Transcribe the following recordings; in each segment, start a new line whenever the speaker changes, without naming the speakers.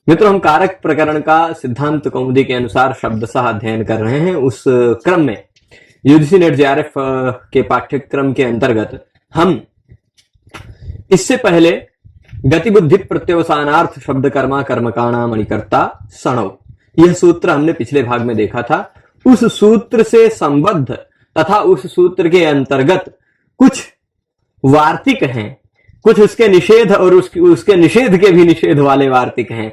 मित्रों, हम कारक प्रकरण का सिद्धांत कौमुदी के अनुसार शब्दशः अध्ययन कर रहे हैं। उस क्रम में यूजीसी नेट जेआरएफ के पाठ्यक्रम के अंतर्गत हम इससे पहले गतिबुद्धि प्रत्यवसानार्थ शब्द कर्मा कर्मकाणा मणिकर्ता सणव, यह सूत्र हमने पिछले भाग में देखा था। उस सूत्र से संबद्ध तथा उस सूत्र के अंतर्गत कुछ वार्तिक हैं, कुछ उसके निषेध और उसके निषेध के भी निषेध वाले वार्तिक हैं,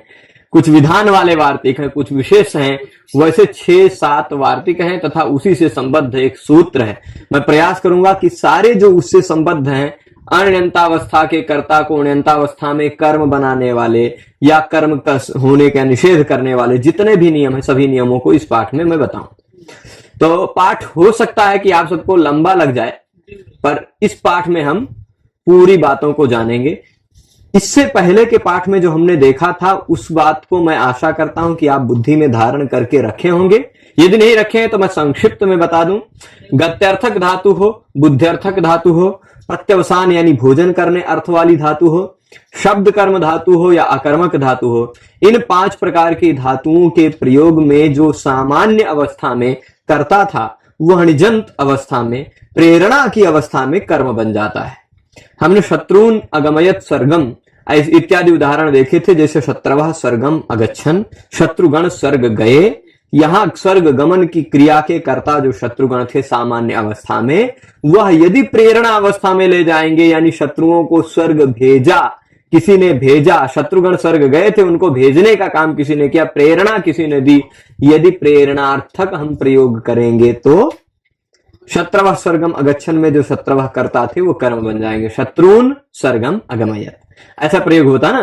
कुछ विधान वाले वार्तिक हैं, कुछ विशेष हैं। वैसे 6-7 वार्तिक हैं तथा उसी से संबद्ध एक सूत्र है। मैं प्रयास करूंगा कि सारे जो उससे संबद्ध हैं, अण्यन्तावस्था के कर्ता को अण्यन्तावस्था में कर्म बनाने वाले या कर्म का होने का निषेध करने वाले जितने भी नियम हैं, सभी नियमों को इस पाठ में मैं बताऊं। तो पाठ हो सकता है कि आप सबको लंबा लग जाए, पर इस पाठ में हम पूरी बातों को जानेंगे। इससे पहले के पाठ में जो हमने देखा था, उस बात को मैं आशा करता हूं कि आप बुद्धि में धारण करके रखे होंगे। यदि नहीं रखे हैं तो मैं संक्षिप्त में बता दूं। गत्यर्थक धातु हो, बुद्ध्यर्थक धातु हो, प्रत्यवसान यानी भोजन करने अर्थ वाली धातु हो, शब्द कर्म धातु हो या अकर्मक धातु हो, इन 5 प्रकार की धातुओं के प्रयोग में जो सामान्य अवस्था में करता था, वह निजंत अवस्था में, प्रेरणा की अवस्था में कर्म बन जाता है। हमने शत्रुन अगमयत सर्गम इत्यादि उदाहरण देखे थे, जैसे शत्रवः सर्गम अगच्छन, शत्रुगण स्वर्ग गए। यहां स्वर्ग गमन की क्रिया के कर्ता जो शत्रुगण थे सामान्य अवस्था में, वह यदि प्रेरणा अवस्था में ले जाएंगे, यानी शत्रुओं को स्वर्ग भेजा, किसी ने भेजा, शत्रुगण स्वर्ग गए थे, उनको भेजने का काम किसी ने किया, प्रेरणा किसी ने दी, यदि प्रेरणार्थक हम प्रयोग करेंगे तो शत्रवः स्वर्गम अगच्छन में जो शत्रवः करता थे वो कर्म बन जाएंगे, शत्रुन स्वर्गम अगमयत, ऐसा प्रयोग होता ना।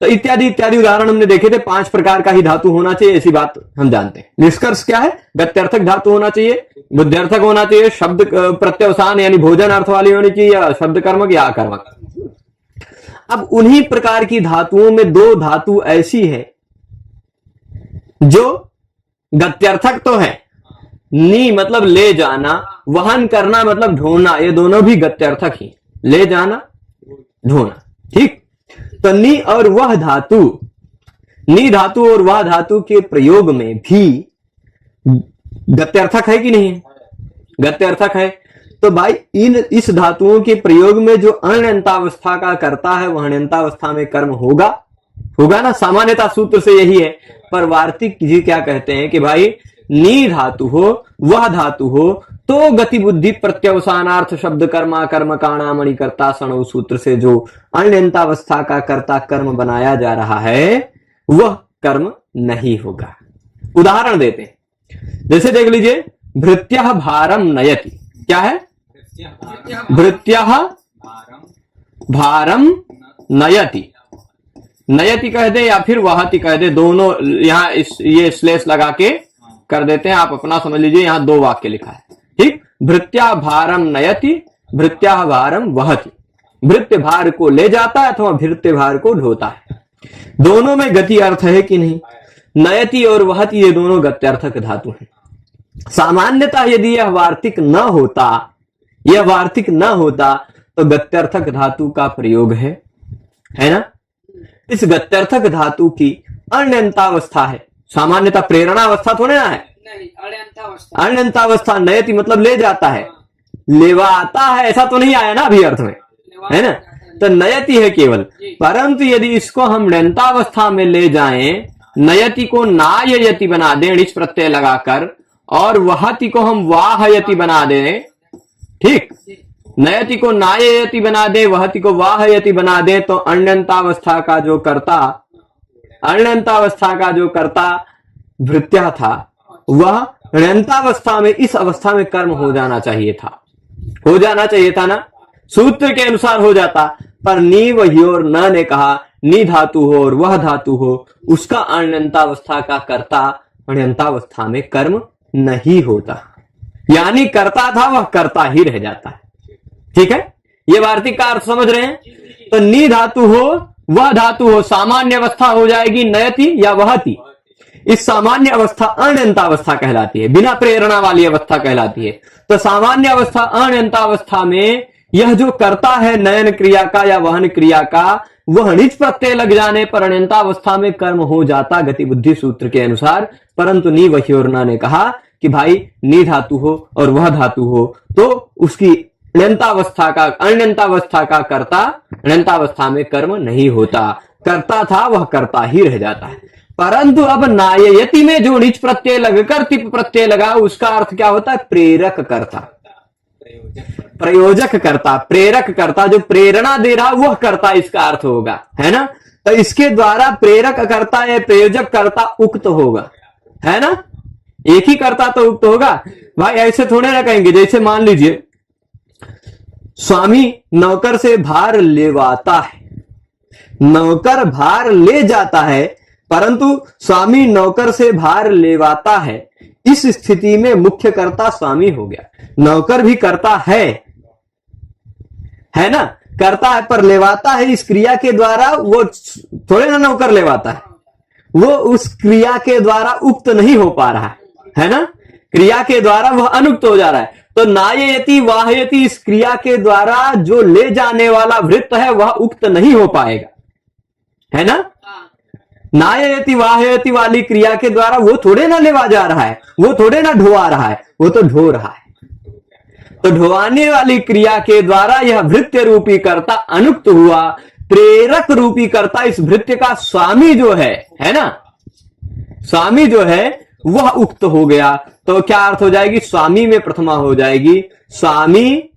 तो इत्यादि इत्यादि उदाहरण हमने देखे थे। 5 प्रकार का ही धातु होना चाहिए, ऐसी बात हम जानते हैं। निष्कर्ष क्या है? गत्यर्थक धातु होना चाहिए, बुद्ध्यर्थक होना चाहिए, शब्द प्रत्यवसान यानी भोजन अर्थ वाली होनी चाहिए, या शब्द कर्मक या अकर्मक। अब उन्हीं प्रकार की धातुओं में 2 धातु ऐसी है जो गत्यर्थक तो है, नी मतलब ले जाना, वहन करना मतलब ढोना, ये दोनों भी गत्यर्थक ही, ले जाना ढोना। ठीक, तो नी और वह धातु, नी धातु और वह धातु के प्रयोग में भी गत्यर्थक है कि नहीं? गत्यर्थक है। तो भाई इस धातुओं के प्रयोग में जो अण्यन्तावस्था का करता है, वह अण्यन्तावस्था में कर्म होगा ना, सामान्यता सूत्र से यही है। पर वार्तिक जी क्या कहते हैं कि भाई नी धातु हो, वह धातु हो, तो गतिबुद्धि प्रत्यवसानार्थ शब्द कर्मा कर्मकाणा मणिकर्ता सणव सूत्र से जो अण्यन्तावस्था का कर्ता कर्म बनाया जा रहा है, वह कर्म नहीं होगा। उदाहरण देते हैं, जैसे देख लीजिए, भृत्यः भारम नयति। क्या है? भृत्यः भारम नयति। नयति कह दे या फिर वहति कह दे, दोनों यहां ये स्लेश लगा के कर देते हैं, आप अपना समझ लीजिए। यहां 2 वाक्य लिखा है। ठीक, भृत्या भारम नयति, भृत्या भारम वहति। भृत्य भार को ले जाता है अथवा भृत्य भार को ढोता है। दोनों में गति अर्थ है कि नहीं? नयति और वहति ये दोनों गत्यर्थक धातु हैं। सामान्यतः यदि यह वार्तिक न होता तो गत्यर्थक धातु का प्रयोग है ना। इस गत्यर्थक धातु की अण्यन्तावस्था है, सामान्यतः प्रेरणावस्था थोड़े ना है, अण्यन्तावस्था। नयति मतलब ले जाता है, लेवाता है, ऐसा तो नहीं आया ना अभी अर्थ में, है ना। तो नयति है केवल, परंतु यदि इसको हम अण्यन्तावस्था में ले जाएं, नयति को नाययति बना दें णिच प्रत्यय लगाकर, और वहति को हम वाहयति बना दें। ठीक, नयति को नाययति बना दे, वहति को वाहयति बना दे, तो अण्यन्तावस्था का जो कर्ता भृत्या था, वह अण्यन्तावस्था में, इस अवस्था में कर्म हो जाना चाहिए था ना। सूत्र के अनुसार हो जाता, पर नी वही और न ने कहा नी धातु हो और वह धातु हो, उसका अण्यन्तावस्था का कर्ता अण्यन्तावस्था में कर्म नहीं होता, यानी करता था वह करता ही रह जाता है। ठीक है, ये वार्तिक का अर्थ समझ रहे हैं? तो नी धातु हो, वह धातु हो, सामान्य अवस्था हो जाएगी नयति या वहति। इस सामान्य अवस्था अण्यन्तावस्था कहलाती है, बिना प्रेरणा वाली अवस्था कहलाती है। तो सामान्य अवस्था अण्यन्तावस्था में यह जो करता है नयन क्रिया का या वहन क्रिया का, वह णिच प्रत्यय लग जाने पर अण्यंतावस्था में कर्म हो जाता गति बुद्धि सूत्र के अनुसार। परंतु नी वही और ना ने कहा कि भाई नी धातु हो और वह धातु हो तो उसकी अण्यंतावस्था का कर्ता अण्यंतावस्था में कर्म नहीं होता, करता था वह करता ही रह जाता है। परंतु अब नाययति में जो णिच प्रत्यय लगकर तिप प्रत्यय लगा उसका अर्थ क्या होता है? प्रेरक करता, प्रयोजक करता, प्रेरक करता, जो प्रेरणा दे रहा वह करता, इसका अर्थ होगा, है ना। तो इसके द्वारा प्रेरक करता या प्रयोजक करता उक्त होगा, है ना। एक ही करता तो उक्त होगा भाई। ऐसे थोड़े ना कहेंगे, जैसे मान लीजिए स्वामी नौकर से भार लेवाता है, नौकर भार ले जाता है परंतु स्वामी नौकर से भार लेवाता है। इस स्थिति में मुख्य कर्ता स्वामी हो गया, नौकर भी करता है ना, करता है पर लेवाता है इस क्रिया के द्वारा, वो थोड़े ना नौकर लेवाता है, वो उस क्रिया के द्वारा उक्त नहीं हो पा रहा है ना, क्रिया के द्वारा वह अनुक्त हो जा रहा है। तो नाययति वाहयति इस क्रिया के द्वारा जो ले जाने वाला वृत्त है वह उक्त नहीं हो पाएगा, है ना। नाययति वाहयति वाली क्रिया के द्वारा वो थोड़े ना लेवा जा रहा है, वो थोड़े ना ढोआ रहा है, वो तो ढो रहा है। तो ढोवाने वाली क्रिया के द्वारा यह भृत्य रूपी कर्ता अनुक्त हुआ, प्रेरक रूपी कर्ता इस भृत्य का स्वामी जो है ना, स्वामी जो है वह उक्त हो गया। तो क्या अर्थ हो जाएगी? स्वामी में प्रथमा हो जाएगी, स्वामी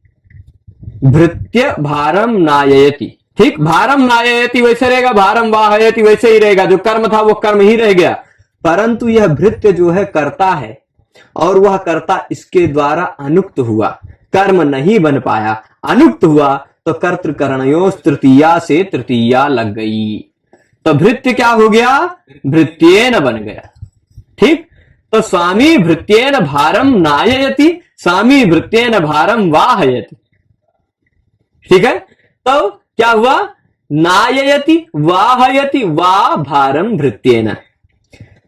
भृत्य भारम नाययति। ठीक, भारम नाययति वैसे रहेगा, भारम वाहयति वैसे ही रहेगा, जो कर्म था वो कर्म ही रह गया। परंतु यह भृत्य जो है कर्ता है और वह कर्ता इसके द्वारा अनुक्त हुआ, कर्म नहीं बन पाया, अनुक्त हुआ, तो कर्तृकरणयों तृतीया से तृतीया लग गई, तो भृत्य क्या हो गया? भृत्येन बन गया। ठीक, तो स्वामी भृत्येन भारम नाययति, स्वामी भृत्येन भारम वाहयति। ठीक है, तो क्या हुआ? नाययति वाहयति, वा भारम भृत्येन।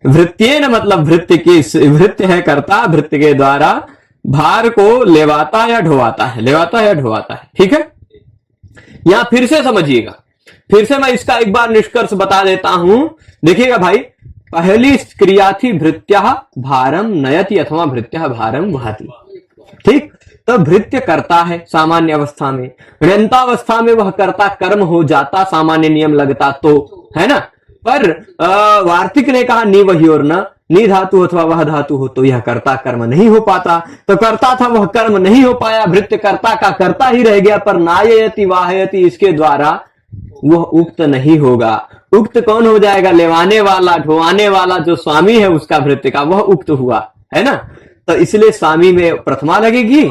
भृत्येन मतलब भृत्य है कर्ता, भृत्य के द्वारा भार को लेवाता या ढोवाता है, लेवाता या ढोवाता है। ठीक है, यहां फिर से समझिएगा, फिर से मैं इसका एक बार निष्कर्ष बता देता हूं। देखिएगा भाई, पहली क्रिया थी भृत्य भारम नयति अथवा भृत्य भारम वहति। ठीक, तो भृत्य करता है सामान्य अवस्था में, ण्यंतावस्था में वह कर्ता कर्म हो जाता, सामान्य नियम लगता तो, है ना। पर वार्तिक ने कहा नी वही और न, नी धातु अथवा वह धातु हो तो यह कर्ता कर्म नहीं हो पाता, तो करता था वह कर्म नहीं हो पाया, भृत्य कर्ता का कर्ता ही रह गया। पर नाययति वाहयति इसके द्वारा वह उक्त नहीं होगा। उक्त कौन हो जाएगा? लेवाने वाला, ढोवाने वाला जो स्वामी है उसका भृत्य का, वह उक्त हुआ, है ना। तो इसलिए स्वामी में प्रथमा लगेगी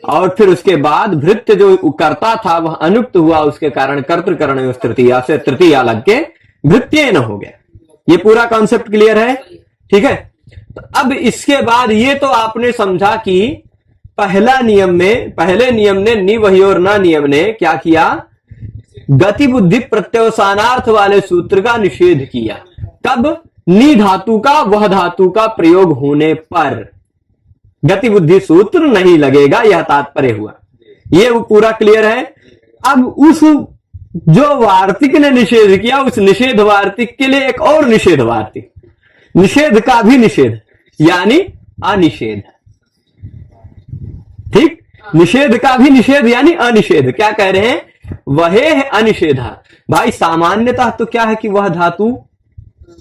और फिर उसके बाद भृत्य जो कर्ता था वह अनुक्त हुआ, उसके कारण कर्तृकरण तृतीया से तृतीया लग के भृत्येन हो गया। ये पूरा कॉन्सेप्ट क्लियर है? ठीक है, तो अब इसके बाद ये तो आपने समझा कि पहले नियम ने नी वही और ना नियम ने क्या किया? गति बुद्धि प्रत्यवसानार्थ वाले सूत्र का निषेध किया। कब? नी धातु का वह धातु का प्रयोग होने पर गति बुद्धि सूत्र नहीं लगेगा, यह तात्पर्य हुआ। ये वो पूरा क्लियर है। अब उस जो वार्तिक ने निषेध किया, उस निषेध वार्तिक के लिए एक और निषेध वार्तिक, निषेध का भी निषेध यानी अनिषेध। ठीक, निषेध का भी निषेध यानी अनिषेध। क्या कह रहे हैं? वह है अनिषेध। भाई सामान्यतः तो क्या है कि वह धातु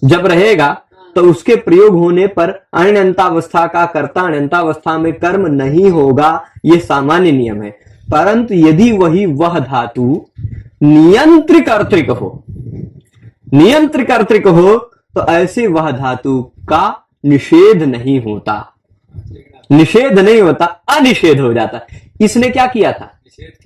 जब रहेगा तो उसके प्रयोग होने पर अण्यंतावस्था का कर्ता अण्यंतावस्था में कर्म नहीं होगा, यह सामान्य नियम है। परंतु यदि वह धातु नियंत्रिक हो तो ऐसे वह धातु का निषेध नहीं होता, निषेध नहीं होता, अनिषेध हो जाता। इसने क्या किया था?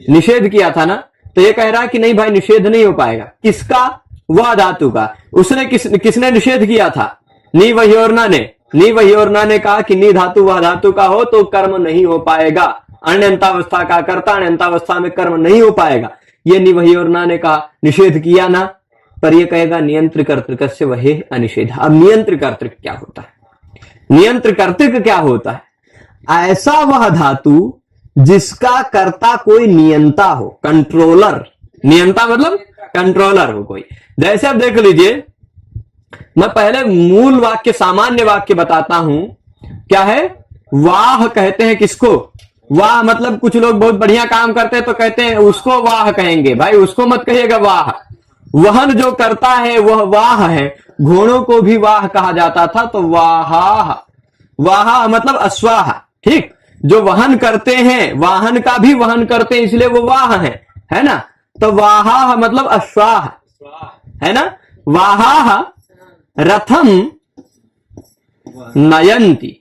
निषेध किया था ना, तो ये कह रहा है कि नहीं भाई निषेध नहीं हो पाएगा। किसका? वह धातु का। उसने किसने निषेध किया था? नी वही और ना ने। नी वही और ना ने कहा कि नी धातु वह धातु का हो तो कर्म नहीं हो पाएगा, अण्यंतावस्था का कर्ता अण्यंतावस्था में कर्म नहीं हो पाएगा। ये नी वही और ना ने कहा, निषेध किया ना। पर ये कहेगा नियंत्र कर्तृक से वह अनिषेध। अब नियंत्र कर्तृक क्या होता है? नियंत्र कर्तृक क्या होता है? ऐसा वह धातु जिसका कर्ता कोई नियंता हो, कंट्रोलर, नियंता मतलब कंट्रोलर हो कोई। जैसे अब देख लीजिए, मैं पहले मूल वाक्य सामान्य वाक्य बताता हूं। क्या है? वाह कहते हैं किसको? वाह मतलब कुछ लोग बहुत बढ़िया काम करते हैं तो कहते हैं उसको वाह कहेंगे। भाई उसको मत कहिएगा वाह। वहन जो करता है वह वाह है। घोड़ों को भी वाह कहा जाता था, तो वाह, वाह मतलब अश्वाह। ठीक, जो वहन करते हैं, वाहन का भी वहन करते हैं, इसलिए वो वाह है ना। तो वाह मतलब अश्वाह, है ना। वाह रथम नयंती,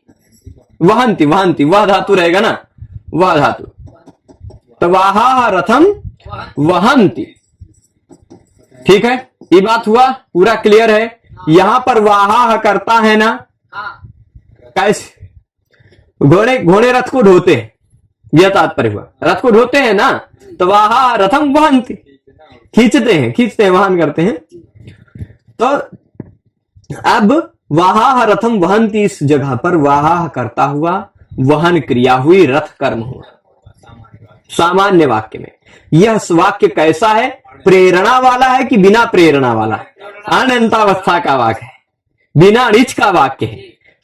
वहंती, वहंती वह धातु रहेगा ना, वह धातु। तो वाह रथम वहंती। ठीक है, ये बात हुआ, पूरा क्लियर है। यहां पर वाह करता है ना, कैसे? घोड़े रथ को ढोते हैं, यह तात्पर्य हुआ। रथ को ढोते हैं ना, तो वाह रथम वहंती, खींचते हैं, वाहन करते हैं। तो अब वाह रथम वहंती, इस जगह पर वाह करता हुआ, वहन क्रिया हुई, रथ कर्म हुआ। सामान्य वाक्य में यह वाक्य कैसा है? प्रेरणा वाला है कि बिना प्रेरणा वाला? अनंतावस्था का वाक्य है, बिना अनिच का वाक्य है।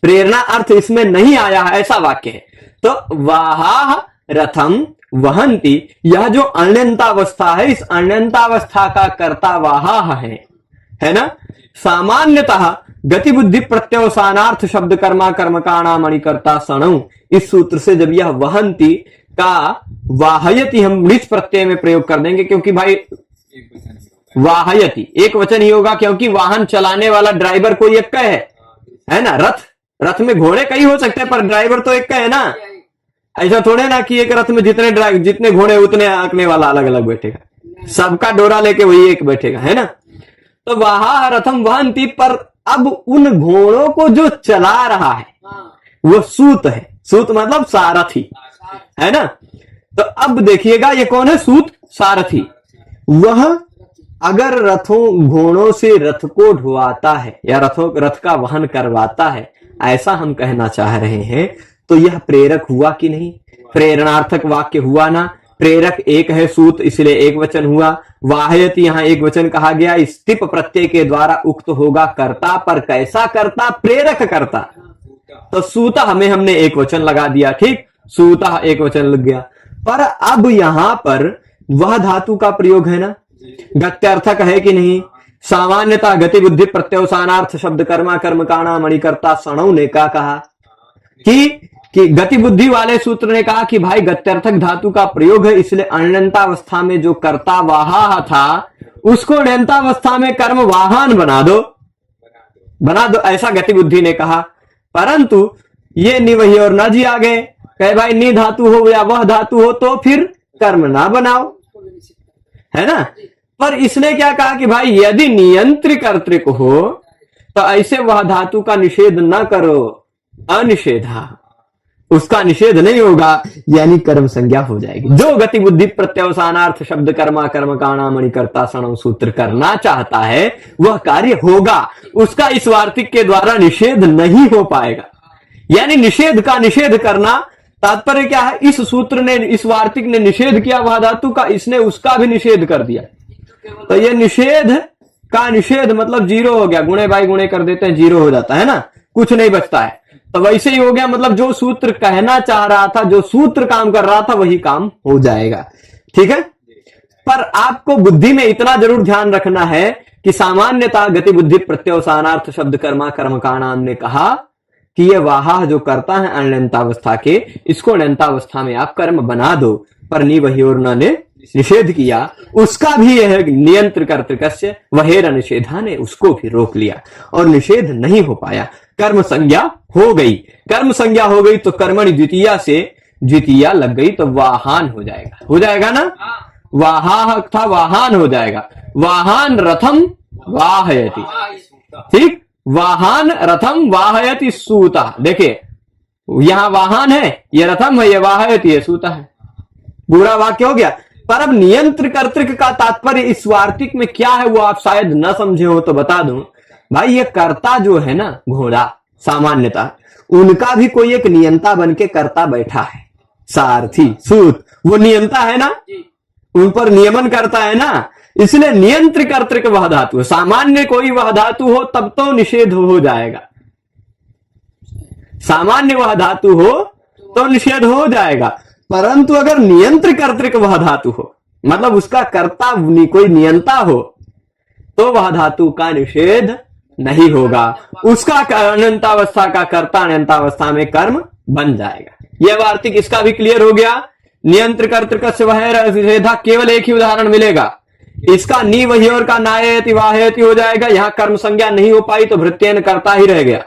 प्रेरणा अर्थ इसमें नहीं आया है, ऐसा वाक्य है। तो वाह रथम वहंती, यह जो अनंतावस्था है, इस अनंतावस्था का कर्ता वाह है ना। सामान्यतः गति बुद्धि प्रत्यवसानार्थ शब्द कर्मा कर्मकाणा मणिकर्ता सणु, इस सूत्र से जब यह वहंती का वाहयति हम निच प्रत्यय में प्रयोग कर देंगे, क्योंकि भाई वाहयति एक वचन ही होगा, क्योंकि वाहन चलाने वाला ड्राइवर कोई एक का है ना। रथ में घोड़े कई हो सकते हैं, पर ड्राइवर तो एक का है ना। ऐसा थोड़े ना कि एक रथ में जितने घोड़े उतने आंकने वाला अलग अलग बैठेगा, सबका डोरा लेके वही एक बैठेगा, है ना। तो वाह रथम वहंती, पर अब उन घोड़ों को जो चला रहा है वो सूत है। सूत मतलब सारथी, है ना। तो अब देखिएगा ये कौन है? सूत, सारथी। वह अगर घोड़ों से रथ को ढुआता है या रथ का वहन करवाता है, ऐसा हम कहना चाह रहे हैं, तो यह प्रेरक हुआ कि नहीं? प्रेरणार्थक वाक्य हुआ ना। प्रेरक एक है सूत, इसलिए एक वचन हुआ। वाहयति यहां एक वचन कहा गया, स्तिप प्रत्यय के द्वारा उक्त होगा कर्ता, पर कैसा कर्ता? प्रेरक कर्ता। तो सूता हमने एक वचन लगा दिया, ठीक, सूता एक वचन लग गया। पर अब यहां पर वह धातु का प्रयोग है ना, गत्यर्थक है कि नहीं? सामान्यतः गति बुद्धि प्रत्यवसानार्थ शब्द कर्मा कर्मकाणा मणिकर्ता सणौ ने क्या कहा कि गति बुद्धि वाले सूत्र ने कहा कि भाई गत्यर्थक धातु का प्रयोग है, इसलिए अण्यंतावस्था में जो कर्ता वाहा था उसको ण्यंतावस्था में कर्म वाहन बना दो, ऐसा गति बुद्धि ने कहा। परंतु ये नि वही और न जी आ गए, कहे भाई नि धातु हो या वह धातु हो तो फिर कर्म ना बनाओ, है ना। पर इसने क्या कहा कि भाई यदि नियंत्र कर्तृक हो तो ऐसे वह धातु का निषेध न करो, अनिषेधा, उसका निषेध नहीं होगा, यानी कर्म संज्ञा हो जाएगी। जो गति बुद्धि प्रत्यवसानार्थ शब्द कर्मा कर्मकाणा मणिकर्ता सणौ सूत्र करना चाहता है वह कार्य होगा, उसका इस वार्तिक के द्वारा निषेध नहीं हो पाएगा। यानी निषेध का निषेध करना तात्पर्य क्या है? इस सूत्र ने, इस वार्तिक ने निषेध किया वह धातु का, इसने उसका भी निषेध कर दिया। तो ये निषेध का निषेध मतलब जीरो हो गया। गुणे बाई गुणे कर देते हैं, जीरो हो जाता है ना, कुछ नहीं बचता है। तो वैसे ही हो गया, मतलब जो सूत्र कहना चाह रहा था, जो सूत्र काम कर रहा था, वही काम हो जाएगा, ठीक है। पर आपको बुद्धि में इतना जरूर ध्यान रखना है कि सामान्यतः गति बुद्धि प्रत्यवसानार्थ शब्द कर्मा कर्मकाणाम ने कहा कि ये वाह जो करता है अण्यंतावस्था के, इसको अण्यंतावस्था में आप कर्म बना दो। पर नि वही और न ने निषेध किया, उसका भी यह नियंत्र कर्तृकस्य वहेर निषेधा ने उसको भी रोक लिया और निषेध नहीं हो पाया। कर्म संज्ञा हो गई, कर्म संज्ञा हो गई तो कर्मणि द्वितीया से द्वितीया लग गई तो वाहन हो जाएगा ना। वाहा था वाहन हो जाएगा। वाहन रथम वाहयति, ठीक, वाहन रथम वाहयति सूता। देखिए यहां वाहन है, ये रथम है, ये वाहयति, ये सूता है, पूरा वाक्य हो गया। पर अब नियंत्र कर्तृक का तात्पर्य इस वार्तिक में क्या है वो आप शायद न समझे हो तो बता दूं। भाई ये कर्ता जो है ना, घोड़ा, सामान्यतः उनका भी कोई एक नियंता बन के कर्ता बैठा है, सारथी, सूत, वो नियंता है ना। उन पर नियमन करता है ना, इसलिए नियंत्र कर्तृक वह धातु। सामान्य कोई वह धातु हो तब तो निषेध हो जाएगा, सामान्य वह धातु हो तो निषेध हो जाएगा। परंतु अगर नियंत्र कर्तृक वह धातु हो, मतलब उसका कर्ता कोई नियंता हो, तो वह धातु का निषेध नहीं होगा। उसका अनंतावस्था का कर्ता अनंतावस्था में कर्म बन जाएगा। यह वार्तिक इसका भी क्लियर हो गया। नियंत्र कर्तृक से वह निषेधा केवल एक ही उदाहरण मिलेगा, इसका नी वही और का नायति वाहयति हो जाएगा। यहां कर्म संज्ञा नहीं हो पाई तो भृत्येन कर्ता ही रह गया।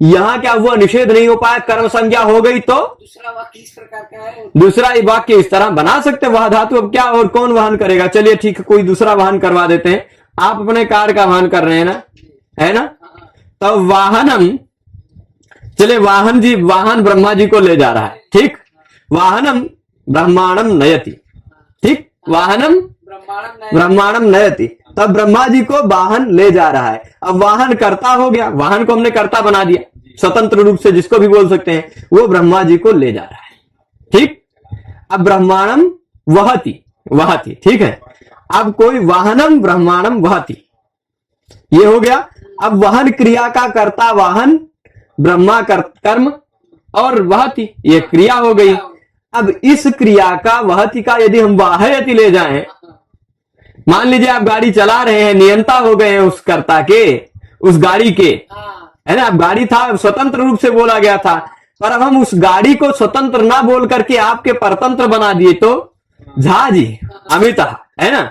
यहां क्या हुआ, निषेध नहीं हो पाया, कर्म संज्ञा हो गई, तो
दूसरा वाक्य इस प्रकार का है,
दूसरा वाक्य इस तरह बना सकते। वह धातु अब क्या और कौन वहन करेगा? चलिए ठीक है, कोई दूसरा वाहन करवा देते हैं। आप अपने कार का वाहन कर रहे हैं ना, है ना? तो वाहनम, चलिए वाहन जी, वाहन ब्रह्मा जी को ले जा रहा है, ठीक। वाहनम ब्रह्मांडम नयति, ठीक। वाहनम ब्रह्मांडम नयति, तब ब्रह्मा जी को वाहन ले जा रहा है। अब वाहन कर्ता हो गया, वाहन को हमने कर्ता बना दिया स्वतंत्र रूप से, जिसको भी बोल सकते हैं, वो ब्रह्मा जी को ले जा रहा है, ठीक। अब ब्रह्मांडम वहति, वहति, ठीक है। अब कोई वाहनम ब्रह्मांडम वहति, ये हो गया। अब वहन क्रिया का कर्ता वाहन, ब्रह्मा कर्म और वहति, ये क्रिया हो गई। अब इस क्रिया का वहति का यदि हम वाहयति ले जाएं, मान लीजिए आप गाड़ी चला रहे हैं, नियंता हो गए हैं उस कर्ता के, उस गाड़ी के, है ना। अब गाड़ी था, स्वतंत्र रूप से बोला गया था, पर अब हम उस गाड़ी को स्वतंत्र ना बोल करके आपके परतंत्र बना दिए, तो झा जी अमिता, है ना।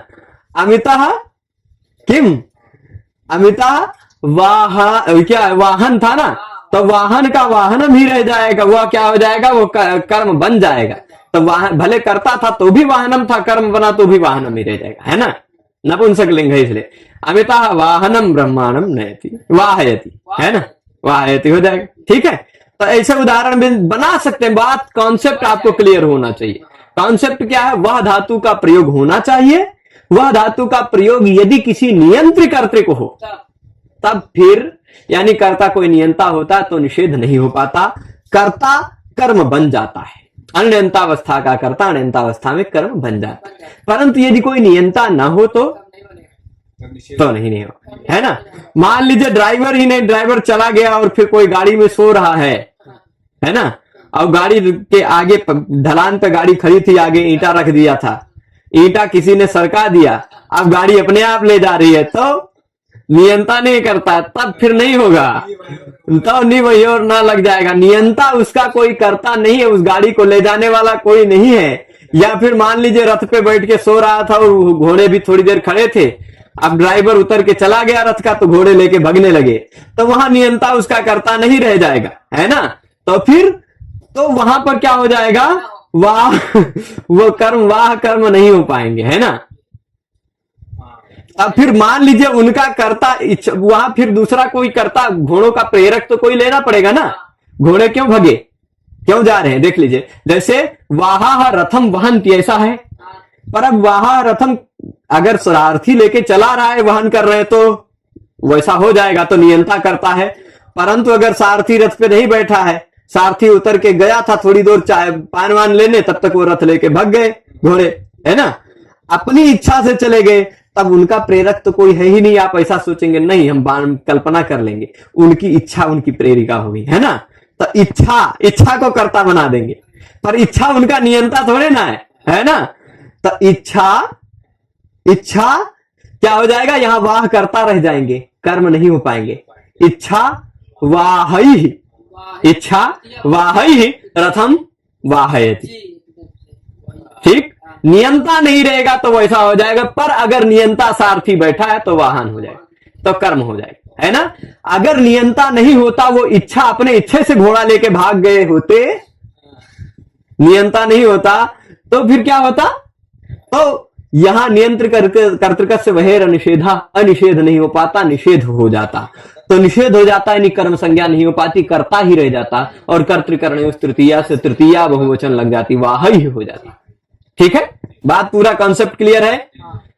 अमिता किम, अमिता क्या वाहन था ना, तो वाहन का वाहनम ही रह जाएगा। वह क्या हो जाएगा, वो कर्म बन जाएगा। तो वाहन भले करता था तो भी वाहनम था, कर्म बना तो भी वाहनम ही रह जाएगा, है ना। नपुंसक लिंग है इसलिए। अमिता वाहनम ब्रह्मांडम नयति वाहयति, है ना, वाहयति हो जाएगा, ठीक है। तो ऐसे उदाहरण भी बना सकते हैं। बात कॉन्सेप्ट आपको क्लियर होना चाहिए। कॉन्सेप्ट क्या है, वह धातु का प्रयोग होना चाहिए। वह धातु का प्रयोग यदि किसी नियंत्र कर्तृक हो तब फिर, यानी कर्ता कोई नियंता होता तो निषेध नहीं हो पाता, कर्ता कर्म बन जाता है। अनियंतावस्था का कर्ता अनियंतावस्था में कर्म बन जाता है। परंतु यदि कोई नियंता ना हो तो नहीं हो, है ना। मान लीजिए ड्राइवर ही नहीं, ड्राइवर चला गया और फिर कोई गाड़ी में सो रहा है ना। और गाड़ी के आगे ढलान पे गाड़ी खड़ी थी, आगे ईंटा रख दिया था, ईंटा किसी ने सरका दिया, अब गाड़ी अपने आप ले जा रही है, तो नियंता नहीं करता, तब फिर नहीं होगा, तो नहीं वही और ना लग जाएगा। नियंता उसका कोई करता नहीं है, उस गाड़ी को ले जाने वाला कोई नहीं है। या फिर मान लीजिए रथ पे बैठ के सो रहा था और घोड़े भी थोड़ी देर खड़े थे, अब ड्राइवर उतर के चला गया रथ का, तो घोड़े लेके भगने लगे, तो वहां नियंता उसका करता नहीं रह जाएगा, है ना। तो फिर तो वहां पर क्या हो जाएगा, वाह वो कर्म, वाह कर्म नहीं हो पाएंगे, है ना। अब फिर मान लीजिए उनका कर्ता, वहां फिर दूसरा कोई कर्ता, घोड़ों का प्रेरक तो कोई लेना पड़ेगा ना। घोड़े क्यों भगे, क्यों जा रहे हैं, देख लीजिए। जैसे वाहा रथम वहंती, ऐसा है। पर अब वाहा रथम अगर सारथी लेके चला रहा है, वहन कर रहे हैं, तो वैसा हो जाएगा, तो नियंता करता है। परंतु अगर सारथी रथ पे नहीं बैठा है, सारथी उतर के गया था थोड़ी दूर चाय पान वान लेने, तब तक वो रथ लेके भग गए घोड़े, है ना, अपनी इच्छा से चले गए, तब उनका प्रेरक तो कोई है ही नहीं। आप ऐसा सोचेंगे, नहीं हम कल्पना कर लेंगे, उनकी इच्छा उनकी प्रेरिका होगी, है ना। तो इच्छा को कर्ता बना देंगे, पर इच्छा उनका नियंता थोड़े ना है ना। तो इच्छा क्या हो जाएगा, यहां वाह करता रह जाएंगे, कर्म नहीं हो पाएंगे। इच्छा वाहई, इच्छा वाहई रथम वाहयति, ठीक। नियंता नहीं रहेगा तो वैसा हो जाएगा। पर अगर नियंता सारथी बैठा है तो वाहन हो जाएगा, तो कर्म हो जाएगा, है ना। अगर नियंता नहीं होता, वो इच्छा अपने इच्छे से घोड़ा लेके भाग गए होते, नियंता नहीं होता, तो फिर क्या होता, तो यहां नियंत्र कर्तृक से वहेर निषेधा, अनिषेध नहीं हो पाता, निषेध हो जाता। तो निषेध हो जाता है, कर्म संज्ञा नहीं हो पाती, कर्ता ही रह जाता, और कर्तृकर्ण तृतीया से तृतीया बहुवचन लग जाती, वाह ही हो जाती, ठीक है। बात पूरा कॉन्सेप्ट क्लियर है।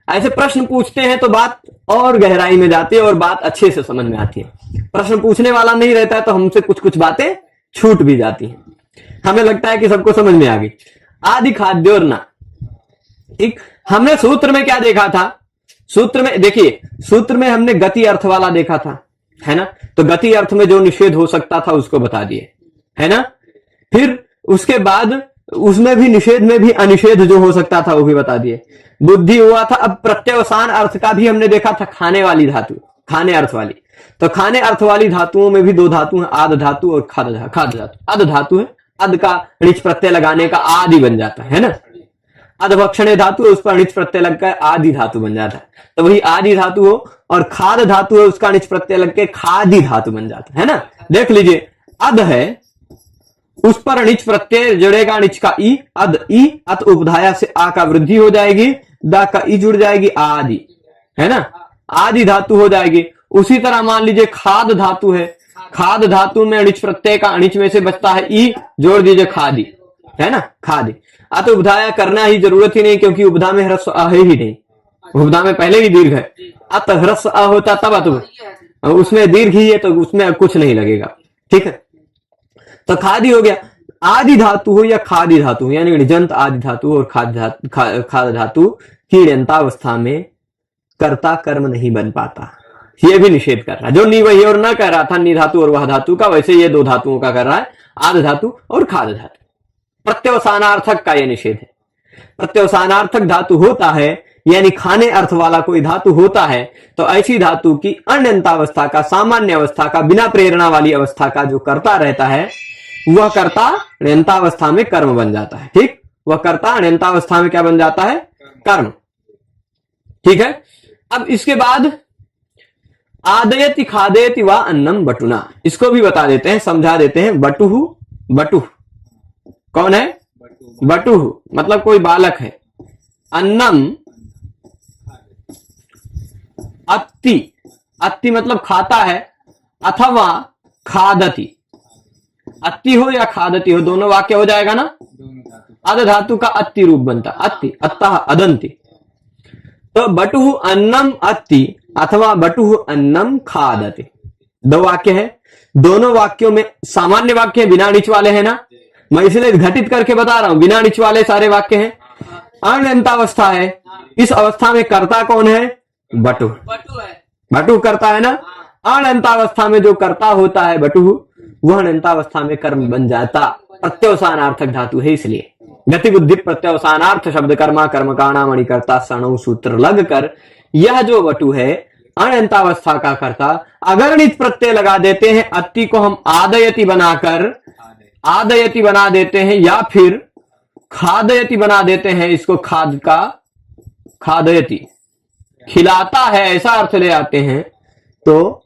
ऐसे प्रश्न पूछते हैं तो बात और गहराई में जाती है और बात अच्छे से समझ में आती है। प्रश्न पूछने वाला नहीं रहता है तो हमसे कुछ कुछ बातें छूट भी जाती हैं, हमें लगता है कि सबको समझ में आ गई। आदि खाद्योर्ना, ठीक, हमने सूत्र में क्या देखा था? सूत्र में देखिए, सूत्र में हमने गति अर्थ वाला देखा था, है ना? तो गति अर्थ में जो निषेध हो सकता था उसको बता दिए, है ना? फिर उसके बाद उसमें भी निषेध में भी अनिषेध जो हो सकता था वो भी बता दिए। बुद्धि हुआ था। अब प्रत्यवसान अर्थ का भी हमने देखा था, खाने वाली धातु, खाने अर्थ वाली। तो खाने अर्थ वाली धातुओं में भी दो धातु हैं, आद धातु और खाद धातु। अद धातु है, अद का णिच प्रत्यय लगाने का आदि बन जाता है ना? अधभक्षणे धातु है, उस पर णिच प्रत्यय लगकर आदि धातु बन जाता है। तो वही आदि धातु हो, और खाद धातु है, उसका णिच प्रत्यय लगकर खादी धातु बन जाता है ना? देख लीजिए, अद है, उस पर णिच प्रत्यय जुड़ेगा, णिच का ई, अद ई, अत उपधाया से आ का वृद्धि हो जाएगी, दा का ई जुड़ जाएगी, आदि, है ना? आदि धातु हो जाएगी। उसी तरह मान लीजिए खाद धातु है, खाद धातु में णिच प्रत्यय का णिच में से बचता है ई, जोड़ दीजिए खादी, है ना? खादी। अत उपधाया करना ही जरूरत ही नहीं, क्योंकि उपधा में ह्रस्व आ है ही नहीं, उपधा में पहले ही दीर्घ है। अत ह्रस्व आ होता तब अत, उसमें दीर्घ ही है तो उसमें कुछ नहीं लगेगा, ठीक है? तो खादी हो गया। आदि धातु हो या खादी धातु, यानी णिजंत आदि धातु और खाद धातु की ण्यंतावस्था में कर्ता कर्म नहीं बन पाता, ये भी निषेध कर रहा है। जो नी वही और न कह रहा था, नी धातु और वह धातु का, वैसे ये दो धातुओं का कर रहा है, आद धातु और खाद धातु। प्रत्यवसानार्थक का यह निषेध है। प्रत्यवसानार्थक धातु होता है, यानी खाने अर्थ वाला कोई धातु होता है, तो ऐसी धातु की अण्यंतावस्था का, सामान्य अवस्था का, बिना प्रेरणा वाली अवस्था का जो कर्ता रहता है, वह कर्ता ण्यंतावस्था में कर्म बन जाता है। ठीक, वह कर्ता ण्यंतावस्था में क्या बन जाता है? कर्म। ठीक है। अब इसके बाद आदयति खादयति वा अन्नम बटुना, इसको भी बता देते हैं, समझा देते हैं। बटुहु, बटुह कौन है? बटुह मतलब कोई बालक है। अन्नम अत्ति, अत्ति मतलब खाता है, अथवा खादति, अत्ति हो या खादति हो, दोनों वाक्य हो जाएगा ना? अद धातु का अत्ति रूप बनता, अत्ति, अत्तः, अदंति। तो बटुहु अन्नम अत्ति अथवा बटुहु अन्नम खादति, दो वाक्य है। दोनों वाक्यों में सामान्य वाक्य बिना णिच वाले हैं ना, मैं इसलिए घटित करके बता रहा हूं, बिना णिच वाले सारे वाक्य हैं। अण्यंतावस्था है, इस अवस्था में कर्ता कौन है? बटु, बटु करता है ना। अण्यंतावस्था में जो कर्ता होता है बटु, वह अण्यंतावस्था में कर्म बन जाता, प्रत्यवसानार्थक धातु है। इसलिए गति बुद्धि प्रत्यवसानार्थ शब्द कर्मा कर्म काणा मणिकर्ता सणु सूत्र लगकर यह जो बटु है अण्यंतावस्था का कर्ता, अगर णिच प्रत्यय लगा देते हैं, अत्ति को हम आदयति बनाकर आदयति बना देते हैं, या फिर खादयति बना देते हैं, इसको खाद का खादयति खिलाता है ऐसा अर्थ ले आते हैं, तो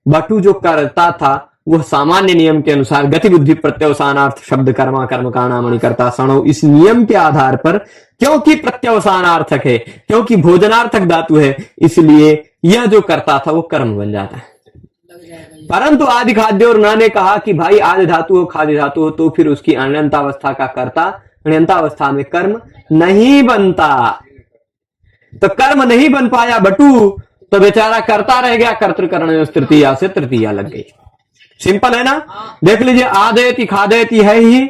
बटु जो करता था वह सामान्य नियम के अनुसार गति बुद्धि प्रत्यवसानार्थ शब्द कर्मा कर्म काणा मणिकर्ता सणो, इस नियम के आधार पर, क्योंकि प्रत्यवसानार्थक है, क्योंकि भोजनार्थक धातु है, इसलिए यह जो करता था वो कर्म बन जाता है। परंतु आदि खाद्य और न ने कहा कि भाई आदि धातु हो खाद्य धातु हो, तो फिर उसकी अण्यंतावस्था का कर्ता अण्यंतावस्था में कर्म नहीं बनता। तो कर्म नहीं बन पाया बटु, तो बेचारा करता रह गया, कर्तृकरण तृतीया से तृतीया लग गई। सिंपल है ना? देख लीजिए, आदयति खादयति है ही,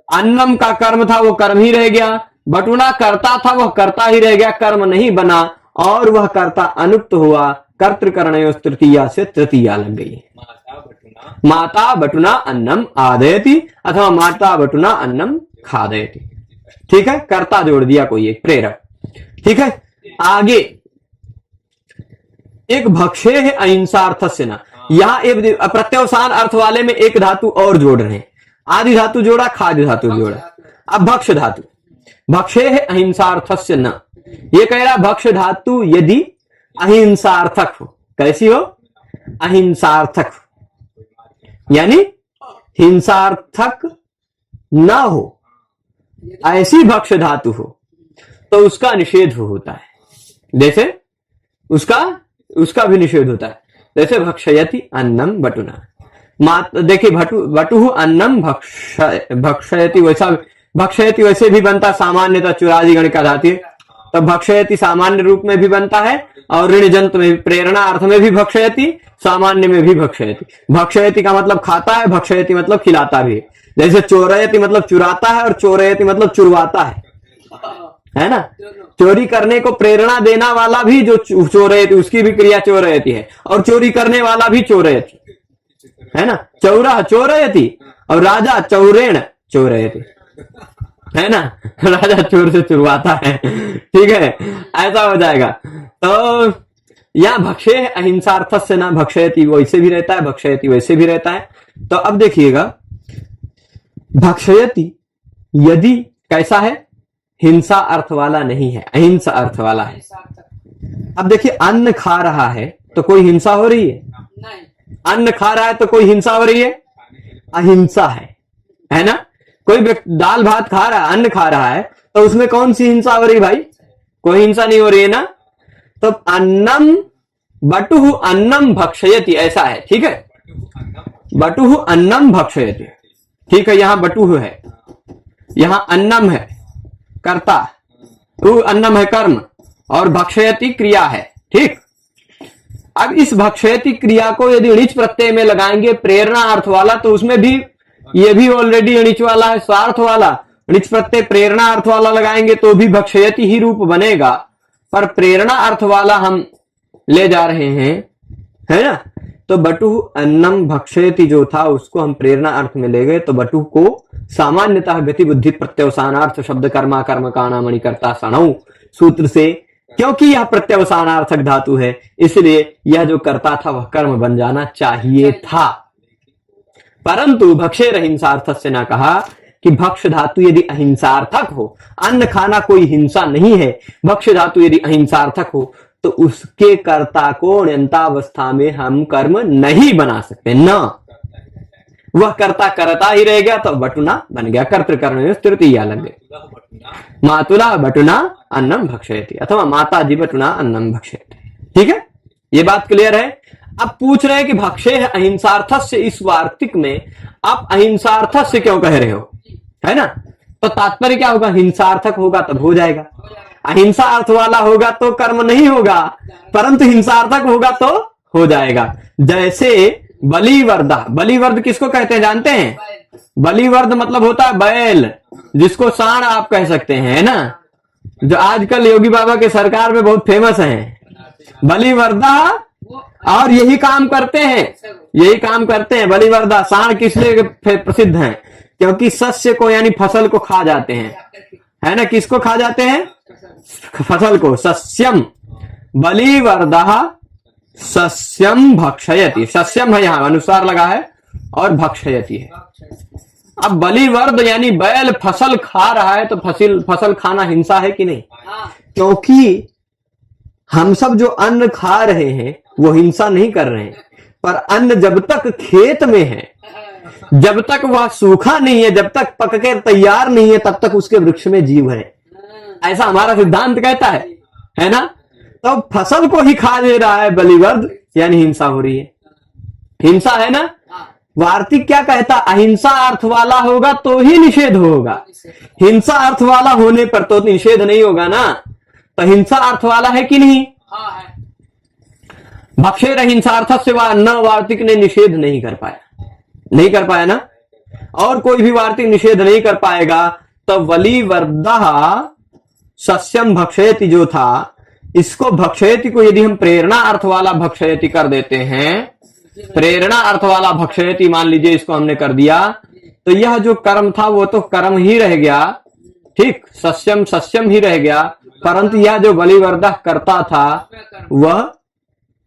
अन्नम का कर्म था वो कर्म ही रह गया, बटुना करता था वह करता ही रह गया, कर्म नहीं बना, और वह कर्ता अनुक्त हुआ, कर्तृकरण तृतीया से तृतीया लग गई। माता बटुना अन्नम आदयति अथवा माता बटुना अन्नम खादयति। ठीक है, कर्ता जोड़ दिया कोई एक प्रेरक। ठीक है, आगे एक भक्षे है अहिंसार्थ से ना, यहां एक प्रत्यवसान अर्थ वाले में एक धातु और जोड़ रहे हैं, आदि धातु जोड़ा, खाद्य धातु जोड़ा। अब भक्ष धातु, भक्षे है अहिंसार्थ से न, ये कह रहा भक्ष धातु यदि अहिंसार्थक हो, कैसी हो? अहिंसार्थक हो, यानी हिंसार्थक न हो, ऐसी भक्ष धातु हो तो उसका निषेध होता है। जैसे उसका भी निषेध होता है, जैसे भक्षयति अन्नम बटुना। देखिए बटुहु अन्नम भक्षयति, वैसे भी बनता सामान्यतः चुरादी गण का धातु, तो भक्षयति सामान्य रूप में भी बनता है, और ऋणजंत में भी, प्रेरणा अर्थ में भी भक्षयति, सामान्य में भी भक्षयति। भक्षयति का मतलब खाता है, भक्षयति मतलब खिलाता भी है। जैसे चोरयति मतलब चुराता है, और चोरयति मतलब चुरवाता है ना।
दोनों।
चोरी करने को प्रेरणा देना वाला भी जो चोरयति, उसकी भी क्रिया चोरयति है, और चोरी करने वाला भी चोरयति है ना। चौरा चोरयति और राजा चौरेण चोरयति, है ना। राजा चोर से चुरवाता है, ठीक है, ऐसा हो जाएगा। तो यहाँ भक्षे अहिंसार्थस्य न भक्षयति वैसे भी रहता है, भक्षयति वैसे भी रहता है। तो अब देखिएगा, भक्षयति यदि कैसा है, हिंसा अर्थ वाला नहीं है, अहिंसा अर्थ वाला है। अब देखिए, अन्न खा रहा है तो कोई हिंसा हो रही है?
नहीं।
अन्न खा रहा है तो कोई हिंसा हो रही है? अहिंसा है ना। कोई व्यक्ति दाल भात खा रहा है, अन्न खा रहा है, तो उसमें कौन सी हिंसा हो रही भाई? कोई हिंसा नहीं हो रही है ना। तो अन्नम बटुहु अन्नम भक्षयति, ऐसा है, ठीक है। बटुहु अन्नम भक्षयति, ठीक है। यहां बटुहु है, यहां अन्नम है कर्ता, अन्नम है कर्म, और भक्षयति क्रिया है, ठीक। अब इस भक्षयति क्रिया को यदि णिच प्रत्यय में लगाएंगे प्रेरणा अर्थ वाला, तो उसमें भी ये भी ऑलरेडी णिच वाला है, स्वार्थ वाला। णिच प्रत्यय प्रेरणा अर्थ वाला लगाएंगे तो भी भक्षयति ही रूप बनेगा, पर प्रेरणा अर्थ वाला हम ले जा रहे हैं, है ना। तो बटु अन्नम भक्षयति जो था उसको हम प्रेरणा अर्थ में ले गए, तो बटु को सामान्यतः गति बुद्धि प्रत्यवसानार्थ शब्द कर्मा कर्म काणामणि कर्ता सणौ सूत्र से, क्योंकि यह प्रत्यवसानार्थक धातु है, इसलिए यह जो कर्ता था वह कर्म बन जाना चाहिए था। परंतु भक्षे अहिंसार्थक से ना कहा कि भक्ष धातु यदि अहिंसार्थक हो, अन्न खाना कोई हिंसा नहीं है, भक्ष धातु यदि अहिंसार्थक हो तो उसके कर्ता को अण्यन्तावस्था में हम कर्म नहीं बना सकते, न वह कर्ता करता ही रह गया, तो बटुना बन गया, कर्तृकर्म में तृतीया लग गई। मातुला बटुना अन्नम भक्षयति, अथवा माता जी बटुना अन्नम भक्षयति, ठीक है। ये बात क्लियर है। अब पूछ रहे हैं कि भक्षे अहिंसार्थस्य, इस वार्तिक में आप अहिंसार्थस्य क्यों कह रहे हो, है ना। तो तात्पर्य क्या होगा? हिंसार्थक होगा तब हो जाएगा, अहिंसा अर्थ वाला होगा तो कर्म नहीं होगा, परंतु हिंसार्थक होगा तो हो जाएगा। जैसे बलिवर्दा, बलिवर्द किसको कहते हैं जानते हैं? बलिवर्द मतलब होता है बैल, जिसको सांड आप कह सकते हैं, है ना, जो आजकल योगी बाबा के सरकार में बहुत फेमस है। बलिवर्दा, और यही काम करते हैं, यही काम करते हैं बलिवर्दा। सांड किस लिए प्रसिद्ध हैं? क्योंकि सस्य को यानी फसल को खा जाते हैं, है ना। किसको खा जाते हैं? फसल को। सस्यम बलिवर्दा सस्यम भक्षयति, सस्यम है यहां अनुसार लगा है, और भक्षयति है। अब बलिवर्द यानी बैल फसल खा रहा है, तो फसल खाना हिंसा है कि नहीं? क्योंकि हम सब जो अन्न खा रहे हैं वो हिंसा नहीं कर रहे हैं, पर अन्न जब तक खेत में है, जब तक वह सूखा नहीं है, जब तक पक के तैयार नहीं है, तब तक उसके वृक्ष में जीव है, ऐसा हमारा सिद्धांत कहता है ना। तो फसल को ही खा ले रहा है बलिवर्द, यानी हिंसा हो रही है, हिंसा है ना। वार्तिक क्या कहता? अहिंसा अर्थ वाला होगा तो ही निषेध होगा, हिंसा अर्थ वाला होने पर तो निषेध नहीं होगा ना। तो हिंसा अर्थ वाला है कि नहीं? भक्षेर हिंसार्थक से न वार्तिक ने निषेध नहीं कर पाया ना, और कोई भी वार्तिक निषेध नहीं कर पाएगा। तो बलिवर्दा सस्यम भक्षयति जो था, इसको भक्षयति को यदि हम प्रेरणा अर्थ वाला भक्षयति कर देते हैं, प्रेरणा अर्थ वाला भक्षयति मान लीजिए इसको हमने कर दिया, तो यह जो कर्म था वो तो कर्म ही रह गया, ठीक, सस्यम सस्यम ही रह गया, परंतु यह जो बलिवर्दा करता था वह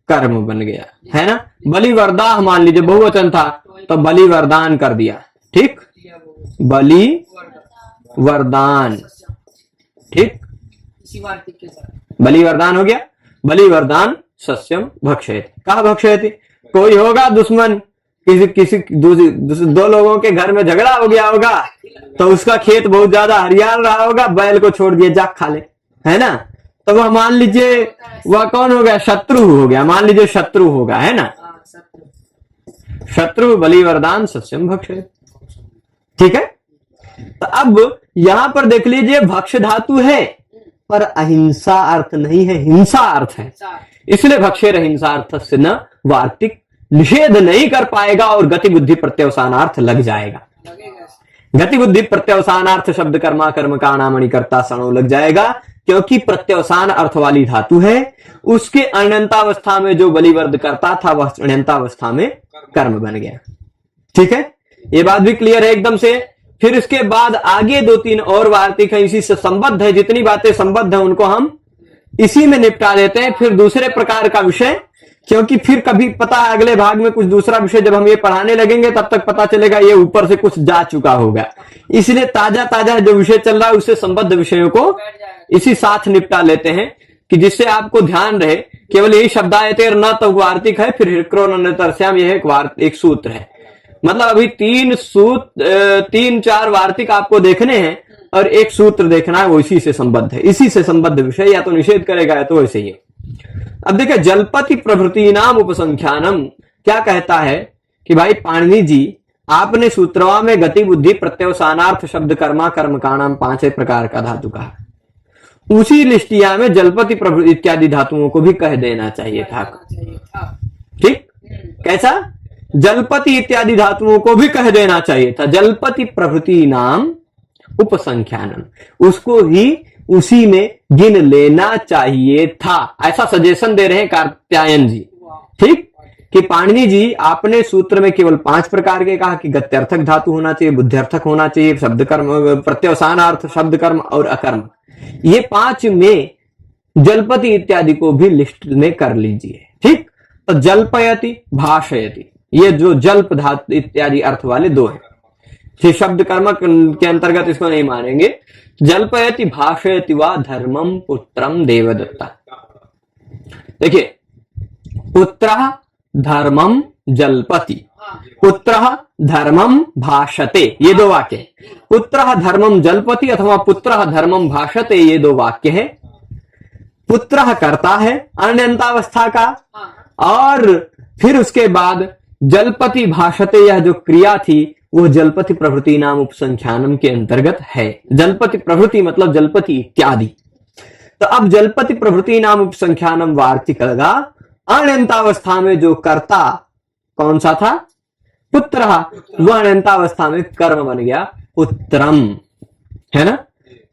कर्म बन गया, है ना। बलिवर्दा मान लीजिए बहुवचन था, तो बलिवरदान कर दिया, ठीक, बलि वरदान, ठीक, बलिवरदान हो गया। बलिवरदान सस्यम भक्षयति, कहा भक्षयति? कोई होगा दुश्मन, किसी दो लोगों के घर में झगड़ा हो गया होगा, तो उसका खेत बहुत ज्यादा हरियाल रहा होगा, बैल को छोड़ दिया, जाक खा ले, है ना। तो वह मान लीजिए वह कौन हो गया? शत्रु हो गया, मान लीजिए शत्रु होगा, है ना। शत्रु बलिवरदान सस्यम भक्षयति, ठीक है। तो अब यहां पर देख लीजिए भक्ष धातु है पर अहिंसा अर्थ नहीं है, हिंसा अर्थ है, इसलिए भक्षेर अहिंसा अर्थ से न वार्तिक निषेध नहीं कर पाएगा और गति बुद्धि प्रत्यवसानार्थ लग जाएगा। गति बुद्धि प्रत्यवसानार्थ शब्द कर्मा कर्म का नामणि कर्ता सणो लग जाएगा, क्योंकि प्रत्यवसान अर्थ वाली धातु है। उसके अण्यंतावस्था में जो बलिवर्द करता था वह अण्यंतावस्था में कर्म बन गया। ठीक है, ये बात भी क्लियर है एकदम से। फिर इसके बाद आगे 2-3 और वार्तिक है, इसी से संबद्ध है। जितनी बातें संबद्ध है उनको हम इसी में निपटा देते हैं। फिर दूसरे प्रकार का विषय, क्योंकि फिर कभी पता है अगले भाग में कुछ दूसरा विषय जब हम ये पढ़ाने लगेंगे तब तक पता चलेगा ये ऊपर से कुछ जा चुका होगा। इसलिए ताजा ताजा जो विषय चल रहा है उससे संबद्ध विषयों को इसी साथ निपटा लेते हैं, कि जिससे आपको ध्यान रहे। केवल यही शब्दायतेर न तो वार्तिक है, फिर हिक्रोनतरस्याम यह एक सूत्र है। मतलब अभी 3-4 वार्तिक आपको देखने हैं और एक सूत्र देखना है, वो इसी से संबद्ध है। इसी से संबद्ध विषय या तो निषेध करेगा या तो वैसे ही। अब देखिए, जलपति प्रभृति नाम उपसंख्यानम क्या कहता है कि भाई पाणिनि जी, आपने सूत्रवा में गति बुद्धि प्रत्यवसानार्थ शब्द कर्मा कर्म का नाम 5 प्रकार का धातु कहा। उसी लिस्टिया में जलपति प्रभृति इत्यादि धातुओं को भी कह देना चाहिए था। ठीक, कैसा? जलपति इत्यादि धातुओं को भी कह देना चाहिए था। जलपति प्रभृति नाम उपसंख्यानम, उसको ही उसी में गिन लेना चाहिए था। ऐसा सजेशन दे रहे हैं कात्यायन जी। ठीक, कि पाणिनि जी आपने सूत्र में केवल 5 प्रकार के कहा कि गत्यर्थक धातु होना चाहिए, बुद्ध्यर्थक होना चाहिए, शब्द कर्म प्रत्यवसानार्थ शब्द कर्म और अकर्म। ये 5 में जलपति इत्यादि को भी लिस्ट में कर लीजिए। ठीक, तो जल्पयति भाषयति, ये जो जल्प धातु इत्यादि अर्थ वाले 2 हैं। ये शब्द कर्म के अंतर्गत इसको नहीं मानेंगे। जल्पयति भाषयति वा धर्मम पुत्रम देवदत्ता। देखिए, पुत्रः धर्मम जल्पति, पुत्रः धर्मम भाषते, ये 2 वाक्य है। पुत्रः धर्मम जल्पति अथवा पुत्रः धर्मम भाषते, ये 2 वाक्य है। पुत्रः करता है अण्यंतावस्था का, और फिर उसके बाद जलपति भाषते, यह जो क्रिया थी वो जलपति प्रभृति नाम उपसंख्यानम के अंतर्गत है। जलपति प्रभृति मतलब जलपति इत्यादि। तो अब जलपति प्रभृति नाम उपसंख्यानम वार्तिक लगा। अण्यंतावस्था में जो कर्ता कौन सा था? पुत्र, वह अण्यंतावस्था में कर्म बन गया पुत्रम, है ना।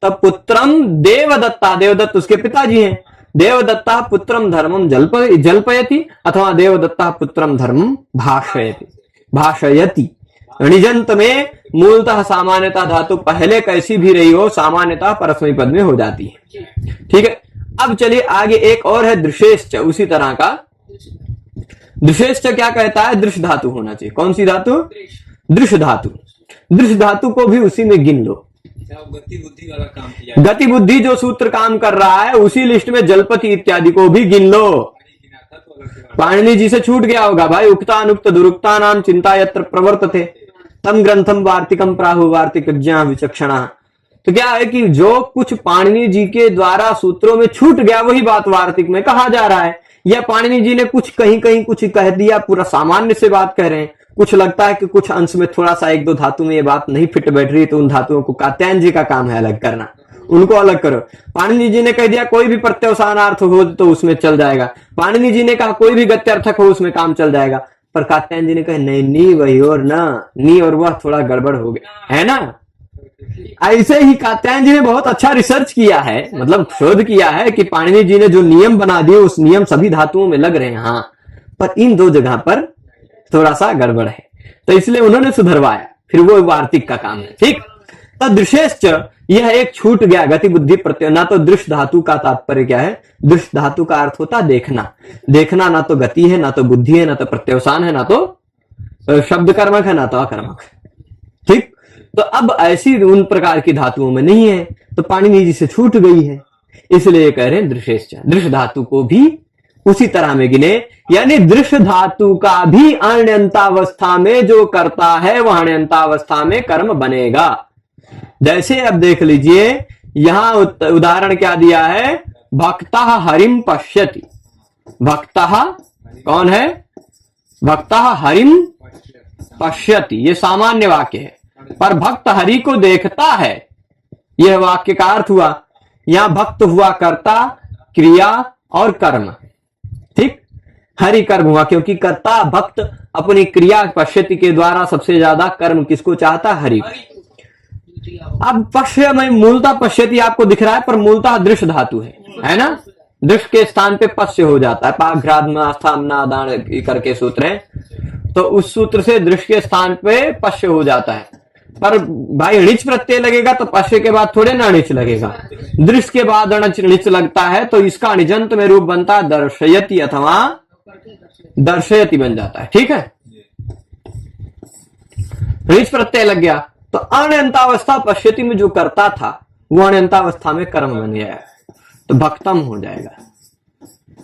तब पुत्रम देवदत्ता, देवदत्त उसके पिताजी हैं। देवदत्ता पुत्रम धर्मम जल्पयति अथवा देवदत्ता पुत्रम धर्मम भाषयति। णिजंत में मूलतः सामान्यता धातु पहले कैसी भी रही हो, सामान्यता परस्मैपदी पद में हो जाती है। ठीक है, अब चलिए आगे एक और है दृशेश्च, उसी तरह का। दृशेश्च क्या कहता है? दृश्य धातु होना चाहिए। कौन सी धातु? दृश्य धातु। दृश्य धातु को भी उसी में गिन लो।
गति बुद्धि वाला काम किया,
गति बुद्धि जो सूत्र काम कर रहा है उसी लिस्ट में जलपति इत्यादि को भी गिन लो। पाणिनि जी से छूट गया होगा भाई। उक्ता अनुक्त दुरुक्ता नाम चिंता यत्र प्रवर्तते तम ग्रंथम वार्तिकम प्राहु वार्तिक विचक्षणा। तो क्या है कि जो कुछ पाणिनि जी के द्वारा सूत्रों में छूट गया वही बात वार्तिक में कहा जा रहा है। या पाणिनि जी ने कुछ कहीं कहीं कुछ कह दिया, पूरा सामान्य से बात कह रहे हैं। कुछ लगता है कि कुछ अंश में थोड़ा सा 1-2 धातु में ये बात नहीं फिट बैठ रही, तो उन धातुओं को कात्यायन जी का काम है अलग करना, उनको अलग करो। पाणिनि जी ने कह दिया कोई भी प्रत्यवसानार्थ हो तो उसमें चल जाएगा। पाणिनि जी ने कहा कोई भी गत्यर्थक हो उसमें काम चल जाएगा। पर कात्यायन जी ने कहा नहीं, नी वही और ना, नी और वह थोड़ा गड़बड़ हो गया, है ना। ऐसे ही कात्यायन जी ने बहुत अच्छा रिसर्च किया है, मतलब शोध किया है कि पाणिनि जी ने जो नियम बना दिए उस नियम सभी धातुओं में लग रहे हैं। हाँ, पर इन 2 जगह पर थोड़ा सा गड़बड़ है, तो इसलिए उन्होंने सुधरवाया। फिर वो वार्तिक का काम है। ठीक, तो दृशेश्च यह एक छूट गया गति बुद्धि प्रत्यय। ना तो दृश्य धातु का तात्पर्य क्या है? दृश्य धातु का अर्थ होता देखना। देखना ना तो गति है, ना तो बुद्धि है, ना तो प्रत्यवसान है, ना तो शब्द कर्मक है, ना तो अकर्मक है। ठीक, तो अब ऐसी उन प्रकार की धातुओं में नहीं है, तो पाणिनि जी से छूट गई है, इसलिए कह रहे हैं दृशेश्च। दृश्य धातु को भी उसी तरह में गिने, यानी दृश्य धातु का भी अण्यंतावस्था में जो करता है वह अण्यंतावस्था में कर्म बनेगा। जैसे अब देख लीजिए, यहां उदाहरण क्या दिया है? भक्तः हरिम पश्यति। भक्तः कौन है? भक्तः हरिम पश्यति, ये सामान्य वाक्य है। पर भक्त हरि को देखता है, यह वाक्य का अर्थ हुआ। यहां भक्त हुआ कर्ता, क्रिया और कर्म। ठीक, हरि कर्म हुआ, क्योंकि कर्ता भक्त अपनी क्रिया पश्यति के द्वारा सबसे ज्यादा कर्म किसको चाहता? हरि। अब पश्य में मूलतः पश्यति आपको दिख रहा है, पर मूलतः दृश्य धातु है ना। दृश्य के स्थान पे पश्य हो जाता है, पाघ्राद करके सूत्र है, तो उस सूत्र से दृश्य के स्थान पे पश्य हो जाता है। पर भाई णिच प्रत्यय लगेगा तो पश्य के बाद थोड़े ना णिच लगेगा, दृश्य के बाद णिच लगता है, तो इसका निजंत में रूप बनता है दर्शयति अथवा दर्शयति बन जाता है। ठीक है, णिच प्रत्यय लग गया तो अण्यंतावस्था पश्यति में जो करता था वो अण्यंतावस्था में कर्म बन गया है, तो भक्तम हो जाएगा।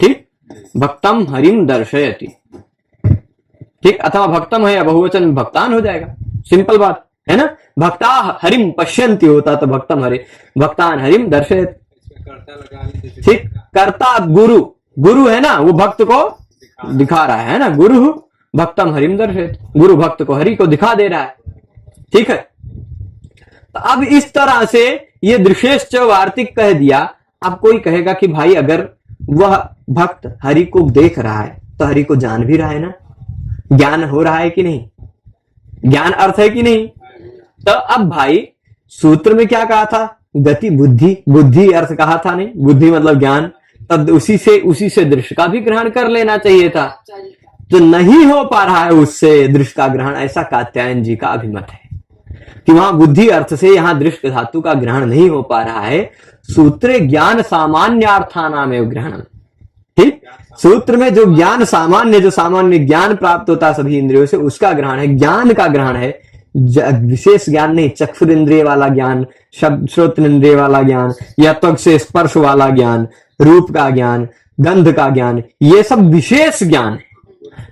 ठीक, भक्तम हरिम दर्शयति, ठीक, अथवा भक्तम है या बहुवचन में भक्तान हो जाएगा, सिंपल बात है ना। भक्ता हरिम पश्यन्ति होता तो भक्तम हरि, भक्तान हरिम दर्शयति। ठीक, कर्ता गुरु, गुरु है ना, वो भक्त को दिखा रहा है ना, गुरु भक्तम हरिम दर्शयति, गुरु भक्त को हरि को दिखा दे रहा है। ठीक है, तो अब इस तरह से ये दृशेश्च वार्तिक कह दिया। अब कोई कहेगा कि भाई अगर वह भक्त हरि को देख रहा है तो हरि को जान भी रहा है ना, ज्ञान हो रहा है कि नहीं, ज्ञान अर्थ है कि नहीं। तो अब भाई सूत्र में क्या कहा था, गति बुद्धि, बुद्धि अर्थ कहा था नहीं, बुद्धि मतलब ज्ञान, तब उसी से दृश्य का भी ग्रहण कर लेना चाहिए था, तो नहीं हो पा रहा है उससे दृश्य का ग्रहण। ऐसा कात्यायन जी का अभिमत है कि वहां बुद्धि अर्थ से यहाँ दृश्य धातु का ग्रहण नहीं हो पा रहा है। सूत्रे ज्ञान सामान्यार्थानामेव ग्रहणम। ठीक, सूत्र में जो ज्ञान सामान्य, जो सामान्य ज्ञान प्राप्त होता है सभी इंद्रियों से, उसका ग्रहण है, ज्ञान का ग्रहण है, विशेष ज्ञान नहीं, चक्षुर इंद्रिय वाला ज्ञान, शब्द श्रोत्र इंद्रिय वाला ज्ञान, या त्वक से स्पर्श वाला ज्ञान, रूप का ज्ञान, गंध का ज्ञान, ये सब विशेष ज्ञान है।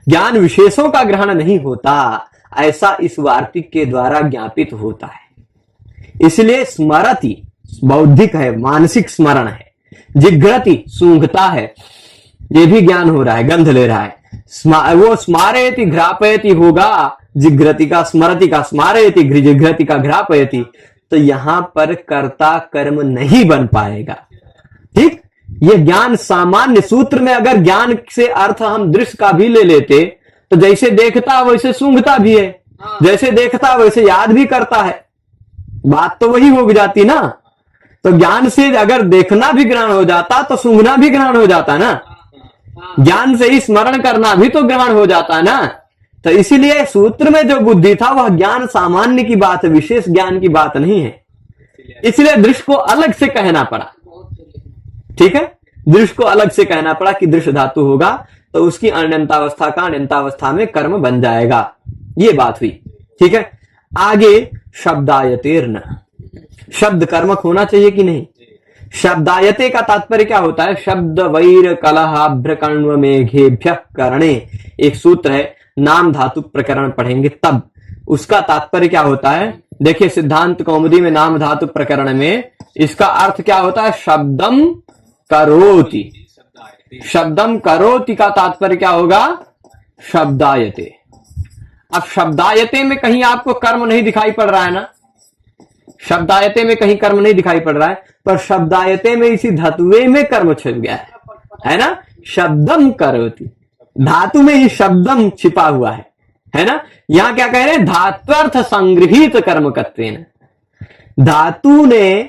ज्ञान विशेषों का ग्रहण नहीं होता, ऐसा इस वार्तिक के द्वारा ज्ञापित होता है। इसलिए स्मरति बौद्धिक है, मानसिक स्मरण है, जिघ्रति सूंघता है, ये भी ज्ञान हो रहा है, गंध ले रहा है। वो स्मारयति घ्रापयति होगा, जिघ्रति का स्मरति का स्मारयति, जिघ्रति का घ्रापयति, तो यहां पर कर्ता कर्म नहीं बन पाएगा। ठीक, ये ज्ञान सामान्य सूत्र में अगर ज्ञान से अर्थ हम दृश्य का भी ले लेते तो जैसे देखता वैसे सूंघता भी है, जैसे देखता वैसे याद भी करता है, बात तो वही हो जाती ना। तो ज्ञान से अगर देखना भी ग्रहण हो जाता तो सूंघना भी ग्रहण हो जाता ना, ज्ञान से ही स्मरण करना भी तो ग्रहण हो जाता ना। तो इसीलिए सूत्र में जो बुद्धि था वह ज्ञान सामान्य की बात है, विशेष ज्ञान की बात नहीं है, इसलिए दृश्य को अलग से कहना पड़ा। ठीक है, दृश्य को अलग से कहना पड़ा कि दृश्य धातु होगा तो उसकी अण्यंतावस्था का अण्यंतावस्था में कर्म बन जाएगा, ये बात हुई। ठीक है, आगे शब्दायतेर्न, शब्द कर्मक होना चाहिए कि नहीं। शब्दायते का तात्पर्य क्या होता है, शब्द वैर कलहाभ्रकण्व मेघेभ्य करणे, एक सूत्र है, नाम धातु प्रकरण पढ़ेंगे तब उसका तात्पर्य क्या होता है। देखिए सिद्धांत कौमुदी में नाम धातु प्रकरण में इसका अर्थ क्या होता है, शब्दम करोति, शब्दम करोति का तात्पर्य क्या होगा, शब्दायते। अब शब्दायते में कहीं आपको कर्म नहीं दिखाई पड़ रहा है ना, शब्दायते में कहीं कर्म नहीं दिखाई पड़ रहा है, पर शब्दायते में इसी धातुए में कर्म छिप गया है ना। शब्दम करोति, धातु में ही शब्दम छिपा हुआ है ना। यहां क्या कह रहे हैं, धात्वर्थ संग्रहित कर्मकत्वेन, धातु ने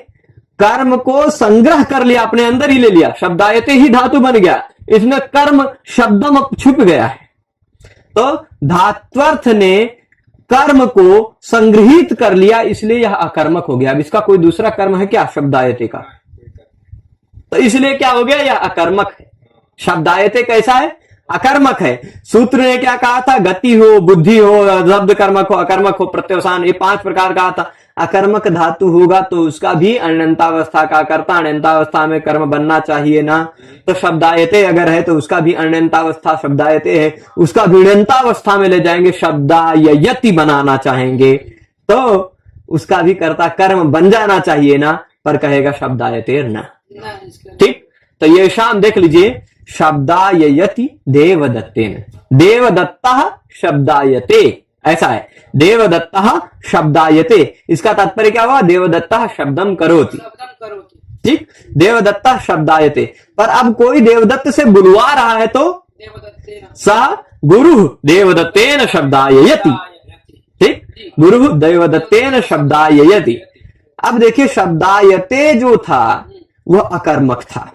कर्म को संग्रह कर लिया, अपने अंदर ही ले लिया, शब्दायते ही धातु बन गया, इसमें कर्म शब्दम छुप गया है। तो धात्वर्थ ने कर्म को संग्रहित कर लिया, इसलिए यह अकर्मक हो गया। अब इसका कोई दूसरा कर्म है क्या शब्दायते का, तो इसलिए क्या हो गया, यह अकर्मक है। शब्दायते कैसा है, अकर्मक है। सूत्र ने क्या कहा था, गति हो, बुद्धि हो, शब्द कर्मक हो, अकर्मक हो, प्रत्यवसान, ये 5 प्रकार कहा था। अकर्मक धातु होगा तो उसका भी अण्यंतावस्था का कर्ता, अण्यंतावस्था में कर्म बनना चाहिए ना। तो शब्दायते अगर है तो उसका भी अण्यंतावस्था शब्दायते है, उसका भी अण्यंतावस्था में ले जाएंगे, शब्दायति बनाना चाहेंगे तो उसका भी कर्ता कर्म बन जाना चाहिए ना, पर कहेगा शब्दायते ना। ठीक, तो ये शाम देख लीजिए, शब्दायति देवदत्तेन, देवदत्तः शब्दायते, ऐसा है, देवदत्तः शब्दायते, इसका तात्पर्य क्या हुआ, देवदत्तः शब्दम करोति। ठीक, देवदत्तः शब्दायते, पर अब कोई देवदत्त से बुलवा रहा है तो स गुरु देवदत्तेन शब्दायति। ठीक, गुरु देवदत्तेन शब्दायति, अब देखिए शब्दायते जो था वह अकर्मक था।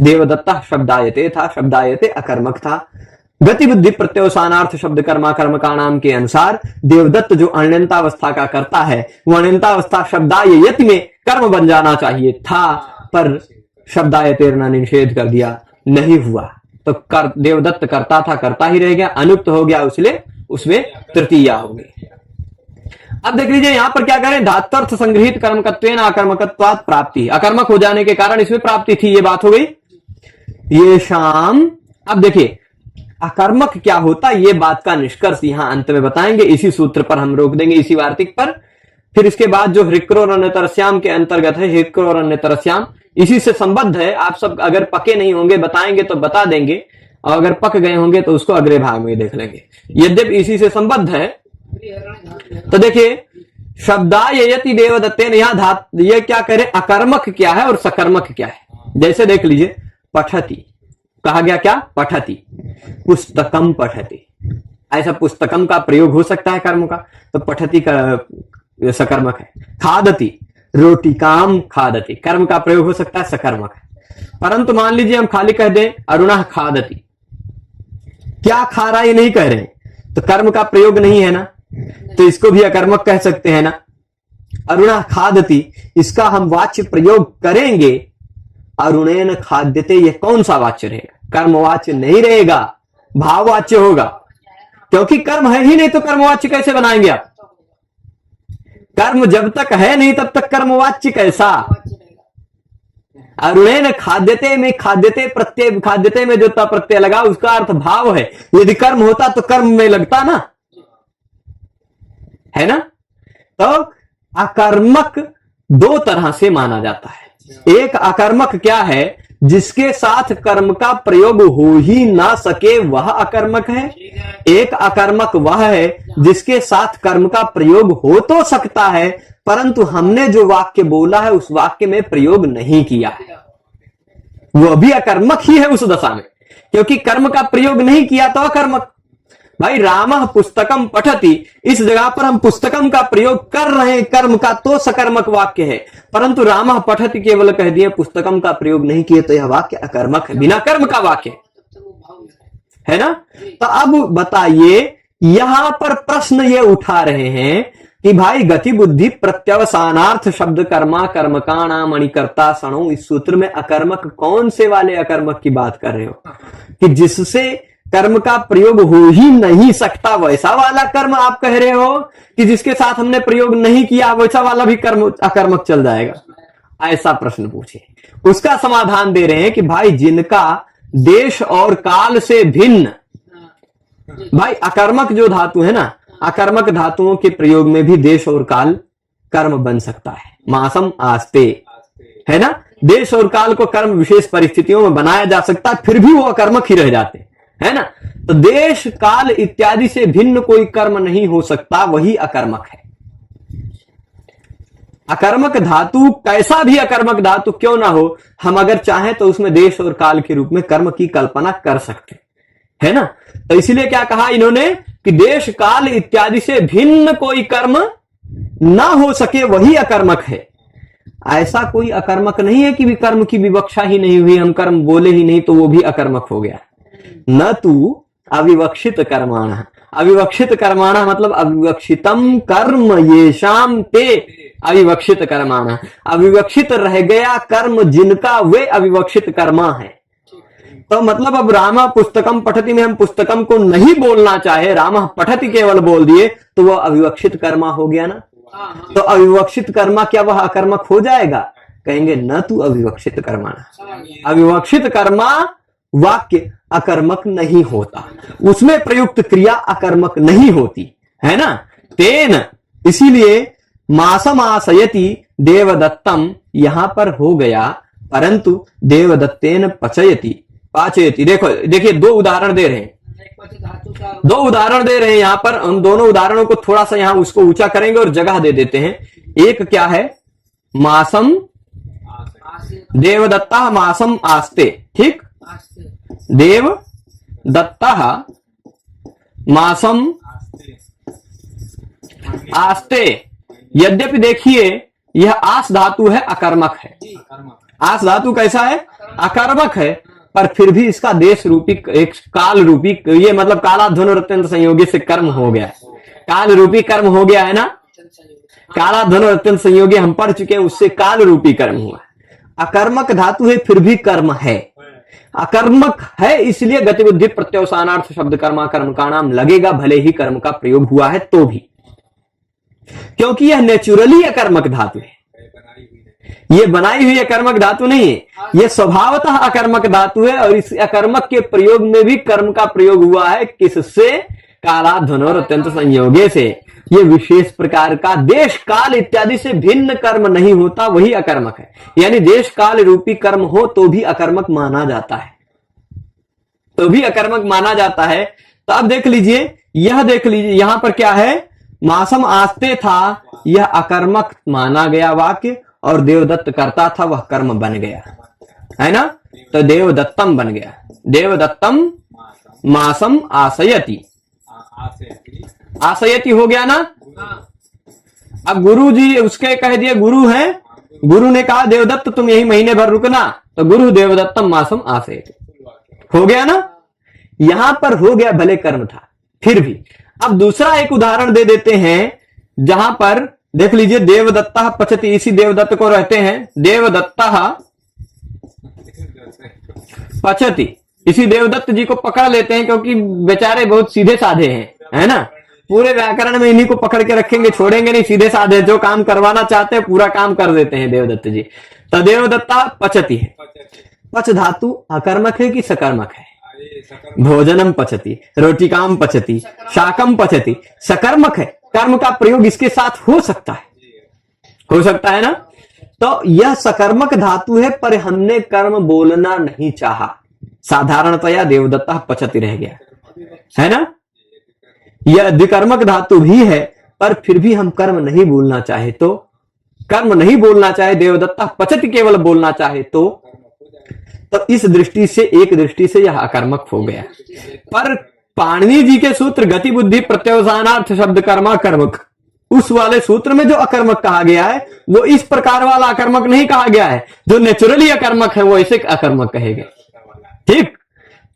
देवदत्ता शब्दायते था, शब्दायते अकर्मक था। गति बुद्धि प्रत्यवसानार्थ शब्द कर्मा कर्मका नाम के अनुसार देवदत्त जो अण्यंतावस्था का करता है वह अण्यंतावस्था शब्दायति में कर्म बन जाना चाहिए था, पर शब्दायते ने निषेध कर दिया, नहीं हुआ। तो देवदत्त करता था, करता ही रह गया, अनुक्त हो गया, इसलिए उसमें तृतीया हो गई। अब देख लीजिए यहां पर क्या करें, धात्वर्थ संग्रहित कर्मकत्वेन अकर्मकत्वात् प्राप्ति, अकर्मक हो जाने के कारण इसमें प्राप्ति थी, ये बात हो गई। ये शाम, अब देखिए अकर्मक क्या होता है, ये बात का निष्कर्ष यहां अंत में बताएंगे। इसी सूत्र पर हम रोक देंगे, इसी वार्तिक पर। फिर इसके बाद जो हृक्रोर अन्यतरस्याम के अंतर्गत है, हृक्रोर अन्यतरस्याम इसी से संबद्ध है। आप सब अगर पके नहीं होंगे बताएंगे तो बता देंगे, और अगर पक गए होंगे तो उसको अगले भाग में देख लेंगे। यद्यपि इसी से संबद्ध है, तो देखिए शब्दायति देवदत्तेन, यहां ये क्या करे, अकर्मक क्या है और सकर्मक क्या है। जैसे देख लीजिए पठति कहा गया, क्या पठति, पुस्तकम पठति, ऐसा पुस्तकम का प्रयोग हो सकता है कर्म का, तो पठति का सकर्मक है। खादति, रोटिकाम खादति, कर्म का प्रयोग हो सकता है, सकर्मक है। परंतु मान लीजिए हम खाली कह दें अरुणः खादति, क्या खा रहा है नहीं कह रहे हैं, तो कर्म का प्रयोग नहीं है ना, तो इसको भी अकर्मक कह सकते हैं ना। अरुणः खादति, इसका हम वाच्य प्रयोग करेंगे, अरुणेन खाद्यते, ये कौन सा वाच्य रहेगा, कर्मवाच्य नहीं रहेगा, भाववाच्य होगा, क्योंकि कर्म है ही नहीं तो कर्मवाच्य कैसे बनाएंगे आप। कर्म जब तक है नहीं तब तक कर्मवाच्य कैसा। अरुणेन खाद्यते में खाद्यते प्रत्यय, खाद्यते में जो प्रत्यय लगा उसका अर्थ भाव है, यदि कर्म होता तो कर्म में लगता ना, है ना। तो अकर्मक दो तरह से माना जाता है। एक अकर्मक क्या है, जिसके साथ कर्म का प्रयोग हो ही ना सके वह अकर्मक है। एक अकर्मक वह है जिसके साथ कर्म का प्रयोग हो तो सकता है, परंतु हमने जो वाक्य बोला है उस वाक्य में प्रयोग नहीं किया है, वह भी अकर्मक ही है उस दशा में, क्योंकि कर्म का प्रयोग नहीं किया तो अकर्मक। भाई रामः पुस्तकम पठति, इस जगह पर हम पुस्तकम का प्रयोग कर रहे हैं कर्म का, तो सकर्मक वाक्य है, परंतु रामः पठति केवल कह दिए, पुस्तकम का प्रयोग नहीं किए, तो यह वाक्य अकर्मक है, बिना कर्म का वाक्य है ना। तो अब बताइए यहां पर प्रश्न ये उठा रहे हैं कि भाई गति बुद्धि प्रत्यवसानार्थ शब्द कर्मा कर्मकाणा मणिकर्ता सणो, इस सूत्र में अकर्मक कौन से वाले अकर्मक की बात कर रहे हो, कि जिससे कर्म का प्रयोग हो ही नहीं सकता वैसा वाला कर्म आप कह रहे हो, कि जिसके साथ हमने प्रयोग नहीं किया वैसा वाला भी कर्म अकर्मक चल जाएगा, ऐसा प्रश्न पूछे। उसका समाधान दे रहे हैं कि भाई जिनका देश और काल से भिन्न, भाई अकर्मक जो धातु है ना, अकर्मक धातुओं के प्रयोग में भी देश और काल कर्म बन सकता है। मासम आस्ते, है ना, देश और काल को कर्म विशेष परिस्थितियों में बनाया जा सकता है, फिर भी वो अकर्मक ही रह जाते, है ना। तो देश काल इत्यादि से भिन्न कोई कर्म नहीं हो सकता, वही अकर्मक है। अकर्मक धातु कैसा भी अकर्मक धातु क्यों ना हो, हम अगर चाहें तो उसमें देश और काल के रूप में कर्म की कल्पना कर सकते, है ना। तो इसीलिए क्या कहा इन्होंने कि देश काल इत्यादि से भिन्न कोई कर्म ना हो सके वही अकर्मक है। ऐसा कोई अकर्मक नहीं है कि कर्म की विवक्षा ही नहीं हुई, हम कर्म बोले ही नहीं तो वो भी अकर्मक हो गया। न तू अविवक्षित कर्माणा, अविवक्षित कर्माणा मतलब अविवक्षितम कर्म येषाम ते अविवक्षित कर्माणा, अविवक्षित रह गया कर्म जिनका वे अविवक्षित कर्मा है। तो मतलब अब रामा पुस्तकम पठति में हम पुस्तकम को नहीं बोलना चाहे, रामा पठति केवल बोल दिए तो वह अविवक्षित कर्मा हो गया ना। तो अविवक्षित कर्मा क्या वह अकर्मक हो जाएगा, कहेंगे न तू अविवक्षित कर्माणा, अविवक्षित कर्मा वाक्य अकर्मक नहीं होता, उसमें प्रयुक्त क्रिया अकर्मक नहीं होती, है ना। तेन, इसीलिए मासमासयति देवदत्तम यहां पर हो गया, परंतु देवदत्तेन पचयति, पाचयति। देखो देखिए दो उदाहरण दे रहे हैं, दो उदाहरण दे रहे हैं यहां पर। हम दोनों उदाहरणों को थोड़ा सा यहां उसको ऊंचा करेंगे और जगह दे देते हैं। एक क्या है, मासम देवदत्ता मासम आस्ते, ठीक, देव दत्ता मासम आस्ते। यद्यपि देखिए यह आस धातु है, अकर्मक है। आस धातु कैसा है? अकर्मक है, पर फिर भी इसका देश रूपी एक काल रूपी, ये मतलब काला ध्वनि और अत्यंत संयोगी से कर्म हो गया है। काल रूपी कर्म हो गया है ना, काला ध्वनि और अत्यंत संयोगी हम पढ़ चुके हैं, उससे काल रूपी कर्म हुआ। अकर्मक धातु है फिर भी कर्म है, अकर्मक है इसलिए गतिबुद्धि प्रत्यवसानार्थ शब्द कर्मा कर्म का नाम लगेगा, भले ही कर्म का प्रयोग हुआ है तो भी, क्योंकि यह नेचुरली अकर्मक धातु है। ये बनाई हुई अकर्मक धातु नहीं है, यह स्वभावतः अकर्मक धातु है। और इस अकर्मक के प्रयोग में भी कर्म का प्रयोग हुआ है, किससे? काला ध्वनि और अत्यंत संयोगे से। ये विशेष प्रकार का देश काल इत्यादि से भिन्न कर्म नहीं होता, वही अकर्मक है। यानी देश काल रूपी कर्म हो तो भी अकर्मक माना जाता है, तो भी अकर्मक माना जाता है। तो अब देख लीजिए, यह देख लीजिए यहां पर क्या है? मासम आस्ते था, यह अकर्मक माना गया वाक्य, और देवदत्त करता था, वह कर्म बन गया, है ना? तो देवदत्तम बन गया, देवदत्तम मासम आसयति, आसयति हो गया ना। अब गुरु जी उसके कह दिए, गुरु हैं, गुरु ने कहा देवदत्त तुम यही महीने भर रुकना, तो गुरु देवदत्तम मासम आसयति हो गया ना। यहां पर हो गया, भले कर्म था फिर भी। अब दूसरा एक उदाहरण दे देते हैं, जहां पर देख लीजिए, देवदत्ता पचति, इसी देवदत्त को रहते हैं, देवदत्ता पचति, इसी देवदत्त जी को पकड़ लेते हैं, क्योंकि बेचारे बहुत सीधे साधे हैं, है ना। पूरे व्याकरण में इन्हीं को पकड़ के रखेंगे, छोड़ेंगे नहीं, सीधे साधे, जो काम करवाना चाहते हैं पूरा काम कर देते हैं देवदत्त जी। तो देवदत्ता पचति है, पच धातु अकर्मक है कि सकर्मक है? भोजनम पचति, रोटिकाम पचति, शाकम पचति, सकर्मक है। कर्म का प्रयोग इसके साथ हो सकता है, हो सकता है ना। तो यह सकर्मक धातु है, पर हमने कर्म बोलना नहीं चाहा, साधारणतया देवदत्ता पचति रह गया, है ना। यह द्विकर्मक धातु भी है, पर फिर भी हम कर्म नहीं बोलना चाहे तो, कर्म नहीं बोलना चाहे, देवदत्ता पचति केवल बोलना चाहे तो इस दृष्टि से, एक दृष्टि से यह अकर्मक हो गया। पर पाणिनि जी के सूत्र गति बुद्धि प्रत्यवसानार्थ शब्द कर्मा कर्मक, उस वाले सूत्र में जो अकर्मक कहा गया है, वो इस प्रकार वाला अकर्मक नहीं कहा गया है। जो नेचुरली अकर्मक है वो ऐसे अकर्मक कहेगा, ठीक।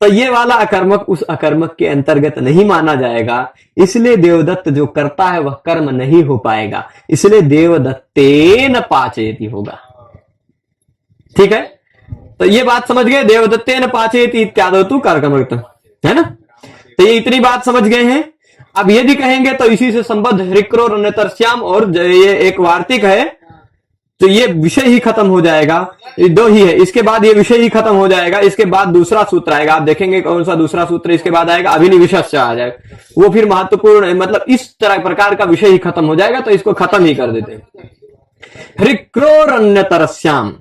तो ये वाला अकर्मक उस अकर्मक के अंतर्गत नहीं माना जाएगा, इसलिए देवदत्त जो करता है वह कर्म नहीं हो पाएगा, इसलिए देवदत्तेन पाचयति होगा, ठीक है। तो ये बात समझ गए, देवदत्तेन पाचयति इत्यादि तु कर्मक, है ना। तो ये इतनी बात समझ गए हैं। अब यदि कहेंगे तो इसी से संबद्ध हृक्रो रण्यतरस्याम, और ये एक वार्तिक है, तो ये विषय ही खत्म हो जाएगा। ये दो ही है, इसके बाद ये विषय ही खत्म हो जाएगा। इसके बाद दूसरा सूत्र आएगा, आप देखेंगे कौन सा दूसरा सूत्र इसके बाद आएगा, अभिनिविशस्य आ जाएगा, वो फिर महत्वपूर्ण है, मतलब इस तरह प्रकार का विषय ही खत्म हो जाएगा, तो इसको खत्म ही कर देते हैं। हृक्रो रण्यतरस्याम,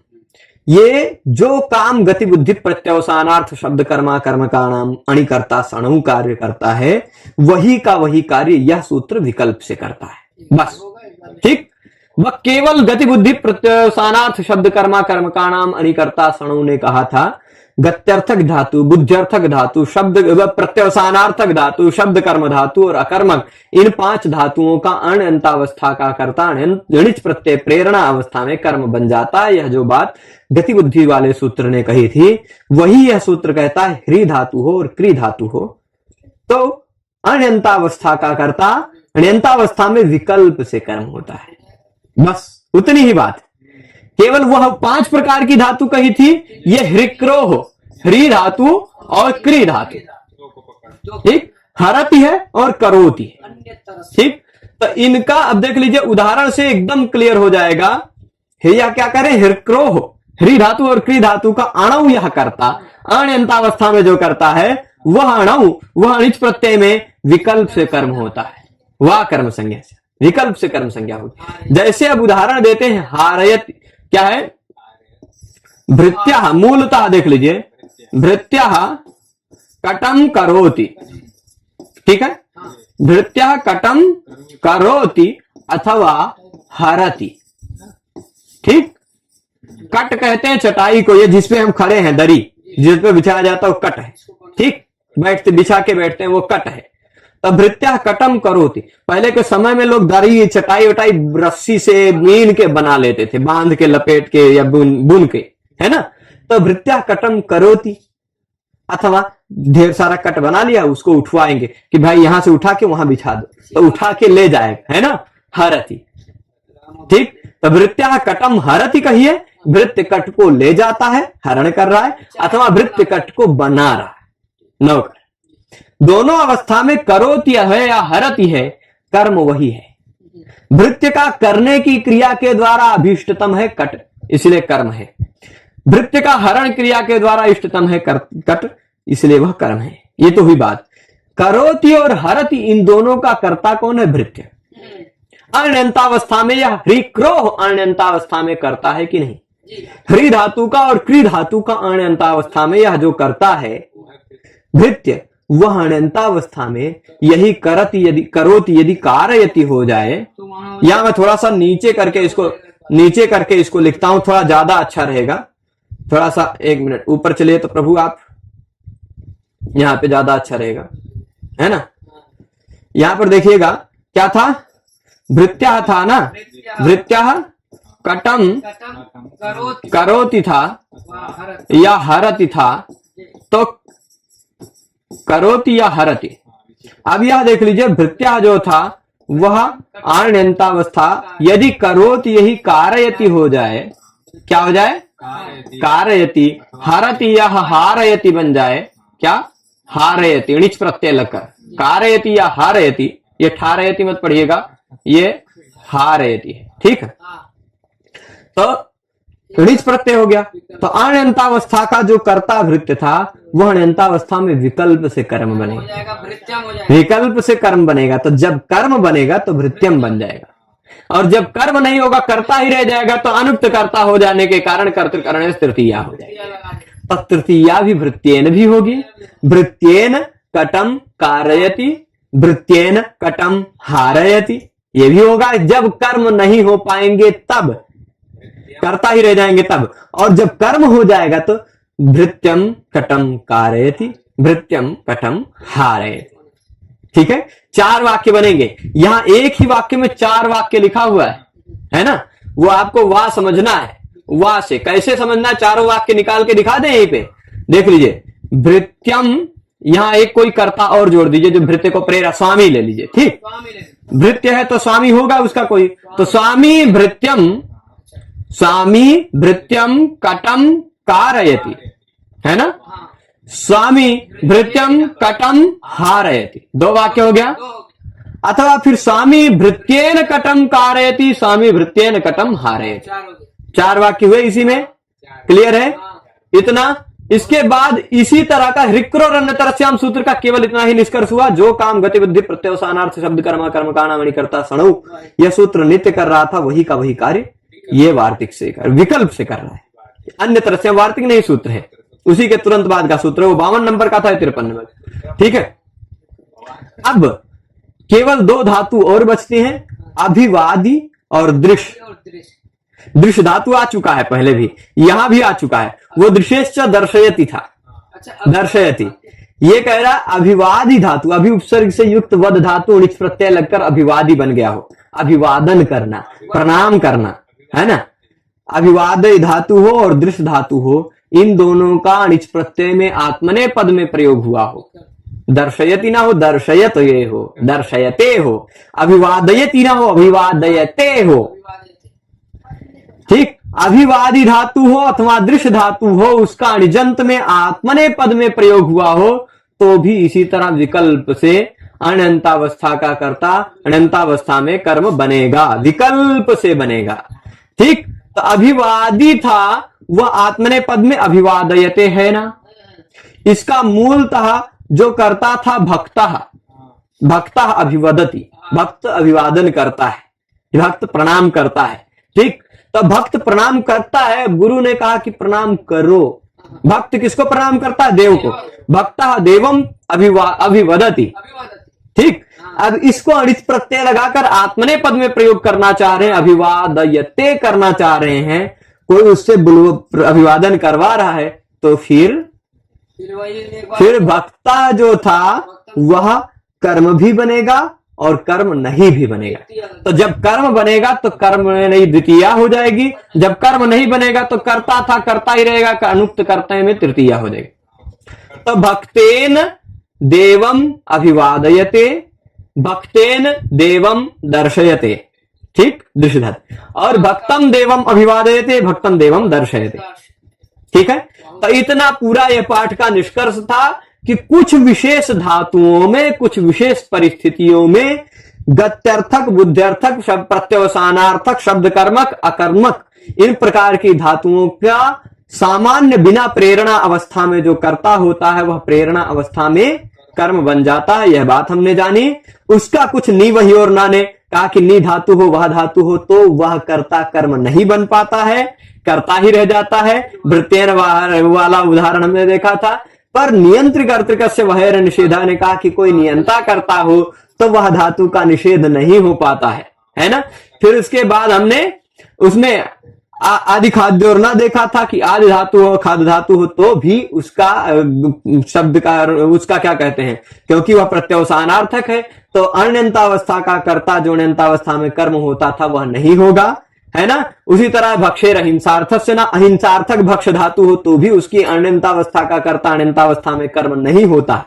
ये जो काम गति बुद्धि प्रत्यवसानार्थ शब्द कर्मा कर्म का नाम अणिकर्ता सणु कार्य करता है, वही का वही कार्य यह सूत्र विकल्प से करता है, बस, ठीक। वह केवल गति बुद्धि प्रत्यवसानार्थ शब्द कर्मा कर्म का नाम अणिकर्ता सणु ने कहा था। गत्यर्थक धातु, बुद्ध्यर्थक धातु, शब्द प्रत्यवसानार्थक धातु, शब्द कर्म धातु और अकर्मक, इन 5 धातुओं का अण अंतावस्था का कर्ता अणिच प्रत्यय प्रेरणा अवस्था में कर्म बन जाता है। यह जो बात गति बुद्धि वाले सूत्र ने कही थी, वही यह सूत्र कहता है। ह्री धातु हो और क्री धातु हो तो अण्यंतावस्था का कर्ता अण्यंतावस्था में विकल्प से कर्म होता है, बस उतनी ही बात। केवल वह 5 प्रकार की धातु कही थी, ये हृक्रो हो, ह्री धातु और क्री धातु, ठीक, हरति है और करोति है, ठीक। तो इनका अब देख लीजिए उदाहरण से एकदम क्लियर हो जाएगा। यह क्या करें, हृक्रो हो, ह्री धातु और क्री धातु का अणु यह करता, अण्यंतावस्था में जो करता है वह अणु, वह अणिच प्रत्यय में विकल्प से कर्म होता है, वह कर्म संज्ञा से, विकल्प से कर्म संज्ञा होती है। जैसे अब उदाहरण देते हैं, हारयत क्या है, भृत्या, मूलतः देख लीजिए, भृत्या कटम करोति, ठीक है, भृत्या कटम करोति अथवा हरति, ठीक। कट कहते हैं चटाई को, ये जिसपे हम खड़े हैं, दरी जिसपे बिछाया जाता है वो कट है, ठीक, बैठते बिछा के बैठते हैं वो कट है। तब भृत्या कटम करोति। पहले के समय में लोग दरी चटाई वटाई रस्सी से बीन के बना लेते थे, बांध के लपेट के या बुन के, है ना। तो भृत्या कटम करोति, अथवा ढेर सारा कट बना लिया, उसको उठवाएंगे कि भाई यहां से उठा के वहां बिछा दो, तो उठा के ले जाएगा, है ना, हरति। ठीक, तो भृत्या कटम हरति कहिए, भृत्य कट को ले जाता है, हरण कर रहा है, अथवा भृत्य कट को बना रहा है, नौकर। दोनों अवस्था में करोति है या हरति है, कर्म वही है। भृत्य का करने की क्रिया के द्वारा अभीष्टतम है कट, इसलिए कर्म है। भृत्य का हरण क्रिया के द्वारा इष्टतम है कट, इसलिए वह कर्म है। ये तो हुई बात। करोति और हरति, इन दोनों का कर्ता कौन है? भृत्य। अण्यंतावस्था में यह ह्रीक्रोह अण्यंतावस्था में करता है कि नहीं? ह्री धातु का और क्री धातु का अण्यंतावस्था में यह जो करता है भृत्य, वह अण्यंतावस्था में यही करति यदि करोति यदि कारयति हो जाए। यहां मैं थोड़ा सा नीचे करके इसको लिखता हूं, थोड़ा ज्यादा अच्छा रहेगा। थोड़ा सा 1 मिनट ऊपर चलिए तो प्रभु आप, यहां पे ज्यादा अच्छा रहेगा, है ना। यहां पर देखिएगा क्या था, भृत्या था ना, भृत्या कटम करोति था या हरति था, तो करोति या हरति। अब यह देख लीजिए, भृत्या जो था वह अण्यंतावस्था, यदि करोति यही कारयति हो जाए, क्या हो जाए? कारयति। हरति या हारयति बन जाए, क्या? हारयति, णिच प्रत्यय लगकर। कारयति या हारयति, ये ठारयति मत पढ़िएगा, ये हारयति है, ठीक है। तो णिच प्रत्यय हो गया। तो अण्यंतावस्था का जो कर्ता भृत्य था, वह अण्यंतावस्था में विकल्प से कर्म बनेगा, विकल्प से कर्म बनेगा। तो जब कर्म बनेगा तो भृत्यम बन जाएगा, और जब कर्म नहीं होगा, कर्ता ही रह जाएगा, तो अनुक्त कर्ता हो जाने के कारण कर्तृकरण तृतीया हो जाएगी। तो तृतीया भी भृत्येन भी होगी। भृत्येन कटम कारयति, भृत्येन कटम हारयति, ये भी होगा। जब कर्म नहीं हो पाएंगे तब, कर्ता ही रह जाएंगे तब, और जब कर्म हो जाएगा तो भृत्यम कटम कारयति, भृत्यम कटम हारयति। ठीक है, 4 वाक्य बनेंगे। यहां एक ही वाक्य में 4 वाक्य लिखा हुआ है ना। वो आपको वाह समझना है। वाह से कैसे समझना है, चारों वाक्य निकाल के दिखा दें यहीं पे, देख लीजिए। भृत्यम, यहां एक कोई कर्ता और जोड़ दीजिए जो भृत्य को प्रेरा, स्वामी ले लीजिए। ठीक, भृत्य है तो स्वामी होगा उसका कोई, तो स्वामी भृत्यम कटम कारयति, है ना। स्वामी भृत्यम कटम हारयति, 2 वाक्य हो गया। अथवा फिर स्वामी भृत्येन कटम कारयति, स्वामी भृत्येन कटम हारयति, 4 वाक्य हुए इसी में। क्लियर है इतना। इसके बाद इसी तरह का ह्रीक्रोरण्यतरस्याम सूत्र का केवल इतना ही निष्कर्ष हुआ। जो काम गतिबुद्धि प्रत्यवसानार्थ शब्द कर्म कर्म काणा मणिकर्ता सणु, यह सूत्र नित्य कर रहा था, वही का वही कार्य ये वार्तिक से विकल्प से कर रहा है। अन्य तरह से वार्तिक नहीं सूत्र है, उसी के तुरंत बाद का सूत्र, वो 52 नंबर का था, 53 नंबर। ठीक है, अब केवल 2 धातु और बचती हैं, अभिवादी और दृश्य। दृश्य धातु आ चुका है पहले भी, यहां भी आ चुका है। वो दृश्यश्च दर्शयति था, दर्शयति। ये कह रहा अभिवादी धातु, अभि उपसर्ग से युक्त वद धातु णिच प्रत्यय लगकर अभिवादी बन गया हो, अभिवादन करना, प्रणाम करना, है ना। अभिवादय धातु हो और दृश्य धातु हो, इन दोनों का णिच प्रत्यय में आत्मने पद में प्रयोग हुआ हो। दर्शयति ना हो, दर्शयत ये हो, दर्शयते हो। अभिवादयति ना हो, अभिवादयते हो। ठीक, अभिवादी धातु हो अथवा दृश्य धातु हो, उसका अणिजंत में आत्मने पद में प्रयोग हुआ हो, तो भी इसी तरह विकल्प से अनंतावस्था का कर्ता अनंतावस्था में कर्म बनेगा, विकल्प से बनेगा। ठीक, तो अभिवादी था वह आत्मने पद में अभिवादयते है ना। इसका मूलतः जो करता था भक्ता, भक्ता अभिवदति, भक्त अभिवादन करता है, भक्त प्रणाम करता है। ठीक, तो भक्त प्रणाम करता है, गुरु ने कहा कि प्रणाम करो। भक्त किसको प्रणाम करता है? देव को। भक्ता देवम अभिवदति। ठीक, अब इसको अणिच प्रत्यय लगाकर आत्मने पद में प्रयोग करना चाह रहे हैं, अभिवादयते करना चाह रहे हैं। कोई उससे अभिवादन करवा रहा है, तो फिर भक्ता जो था वह कर्म भी बनेगा और कर्म नहीं भी बनेगा। तो जब कर्म बनेगा तो कर्म नहीं द्वितीया हो जाएगी, जब कर्म नहीं बनेगा तो कर्ता था करता ही रहेगा, अनुक्त कर्ता में तृतीया हो जाएगी। तो भक्तेन देवम अभिवादयते, भक्तेन देवम दर्शयते, ठीक, दृश्यधातु, और भक्तम देवम अभिवादयते, भक्तम देवम दर्शयते, ठीक है। तो इतना पूरा यह पाठ का निष्कर्ष था कि कुछ विशेष धातुओं में, कुछ विशेष परिस्थितियों में गत्यर्थक, बुद्ध्यर्थक, शब्द प्रत्यवसानार्थक, शब्द कर्मक, अकर्मक, इन प्रकार की धातुओं का सामान्य बिना प्रेरणा अवस्था में जो कर्ता होता है वह प्रेरणा अवस्था में कर्म बन जाता है। यह बात हमने जानी। उसका कुछ नी वही और ना ने कहा कि नी धातु हो, वह धातु हो तो वह कर्ता कर्म नहीं बन पाता है, कर्ता ही रह जाता है। वृत्तेन वाला उदाहरण हमने देखा था। पर नियंत्रित कर्तृक से वह निषेधा ने कहा कि कोई नियंता करता हो तो वह धातु का निषेध नहीं हो पाता है ना। फिर उसके बाद हमने उसमें आदि खाद्य और ना देखा था कि आदि धातु हो, खाद्य धातु हो तो भी उसका शब्द का उसका क्या कहते हैं, क्योंकि वह प्रत्यवसानार्थक है तो अण्यंतावस्था का कर्ता जो अण्यंतावस्था में कर्म होता था वह नहीं होगा, है ना। उसी तरह भक्षेर अहिंसार्थक से ना अहिंसार्थक भक्ष धातु हो तो भी उसकी अण्यंतावस्था का कर्ता अण्यंतावस्था में कर्म नहीं होता।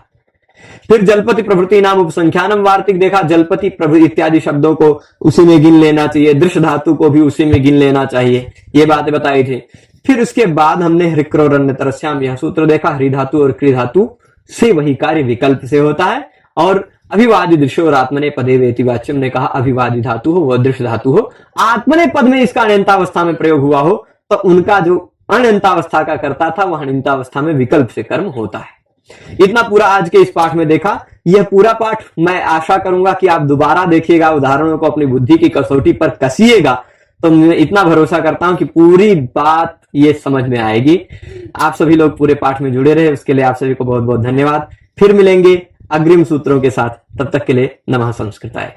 फिर जलपति प्रभृति नाम उपसंख्यानम वार्तिक देखा, जलपति प्रभृति इत्यादि शब्दों को उसी में गिन लेना चाहिए, दृश्य धातु को भी उसी में गिन लेना चाहिए, ये बातें बताई थी। फिर उसके बाद हमने हृक्रोरण्यतरस्याम यह सूत्र देखा, हरि धातु और क्री धातु से वही कार्य विकल्प से होता है। और अभिवादी दृश्य और आत्मने पदे वेति वाच्यम ने कहा अभिवादी धातु हो वह दृश्य धातु हो, आत्मने पद में इसका अण्यंतावस्था में प्रयोग हुआ हो तो उनका जो अण्यंतावस्था का करता था वह अण्यंतावस्था में विकल्प से कर्म होता है। इतना पूरा आज के इस पाठ में देखा। यह पूरा पाठ मैं आशा करूंगा कि आप दोबारा देखिएगा, उदाहरणों को अपनी बुद्धि की कसौटी पर कसिएगा तो मैं इतना भरोसा करता हूं कि पूरी बात ये समझ में आएगी। आप सभी लोग पूरे पाठ में जुड़े रहे, उसके लिए आप सभी को बहुत बहुत धन्यवाद। फिर मिलेंगे अग्रिम सूत्रों के साथ, तब तक के लिए नमः संस्कृताय।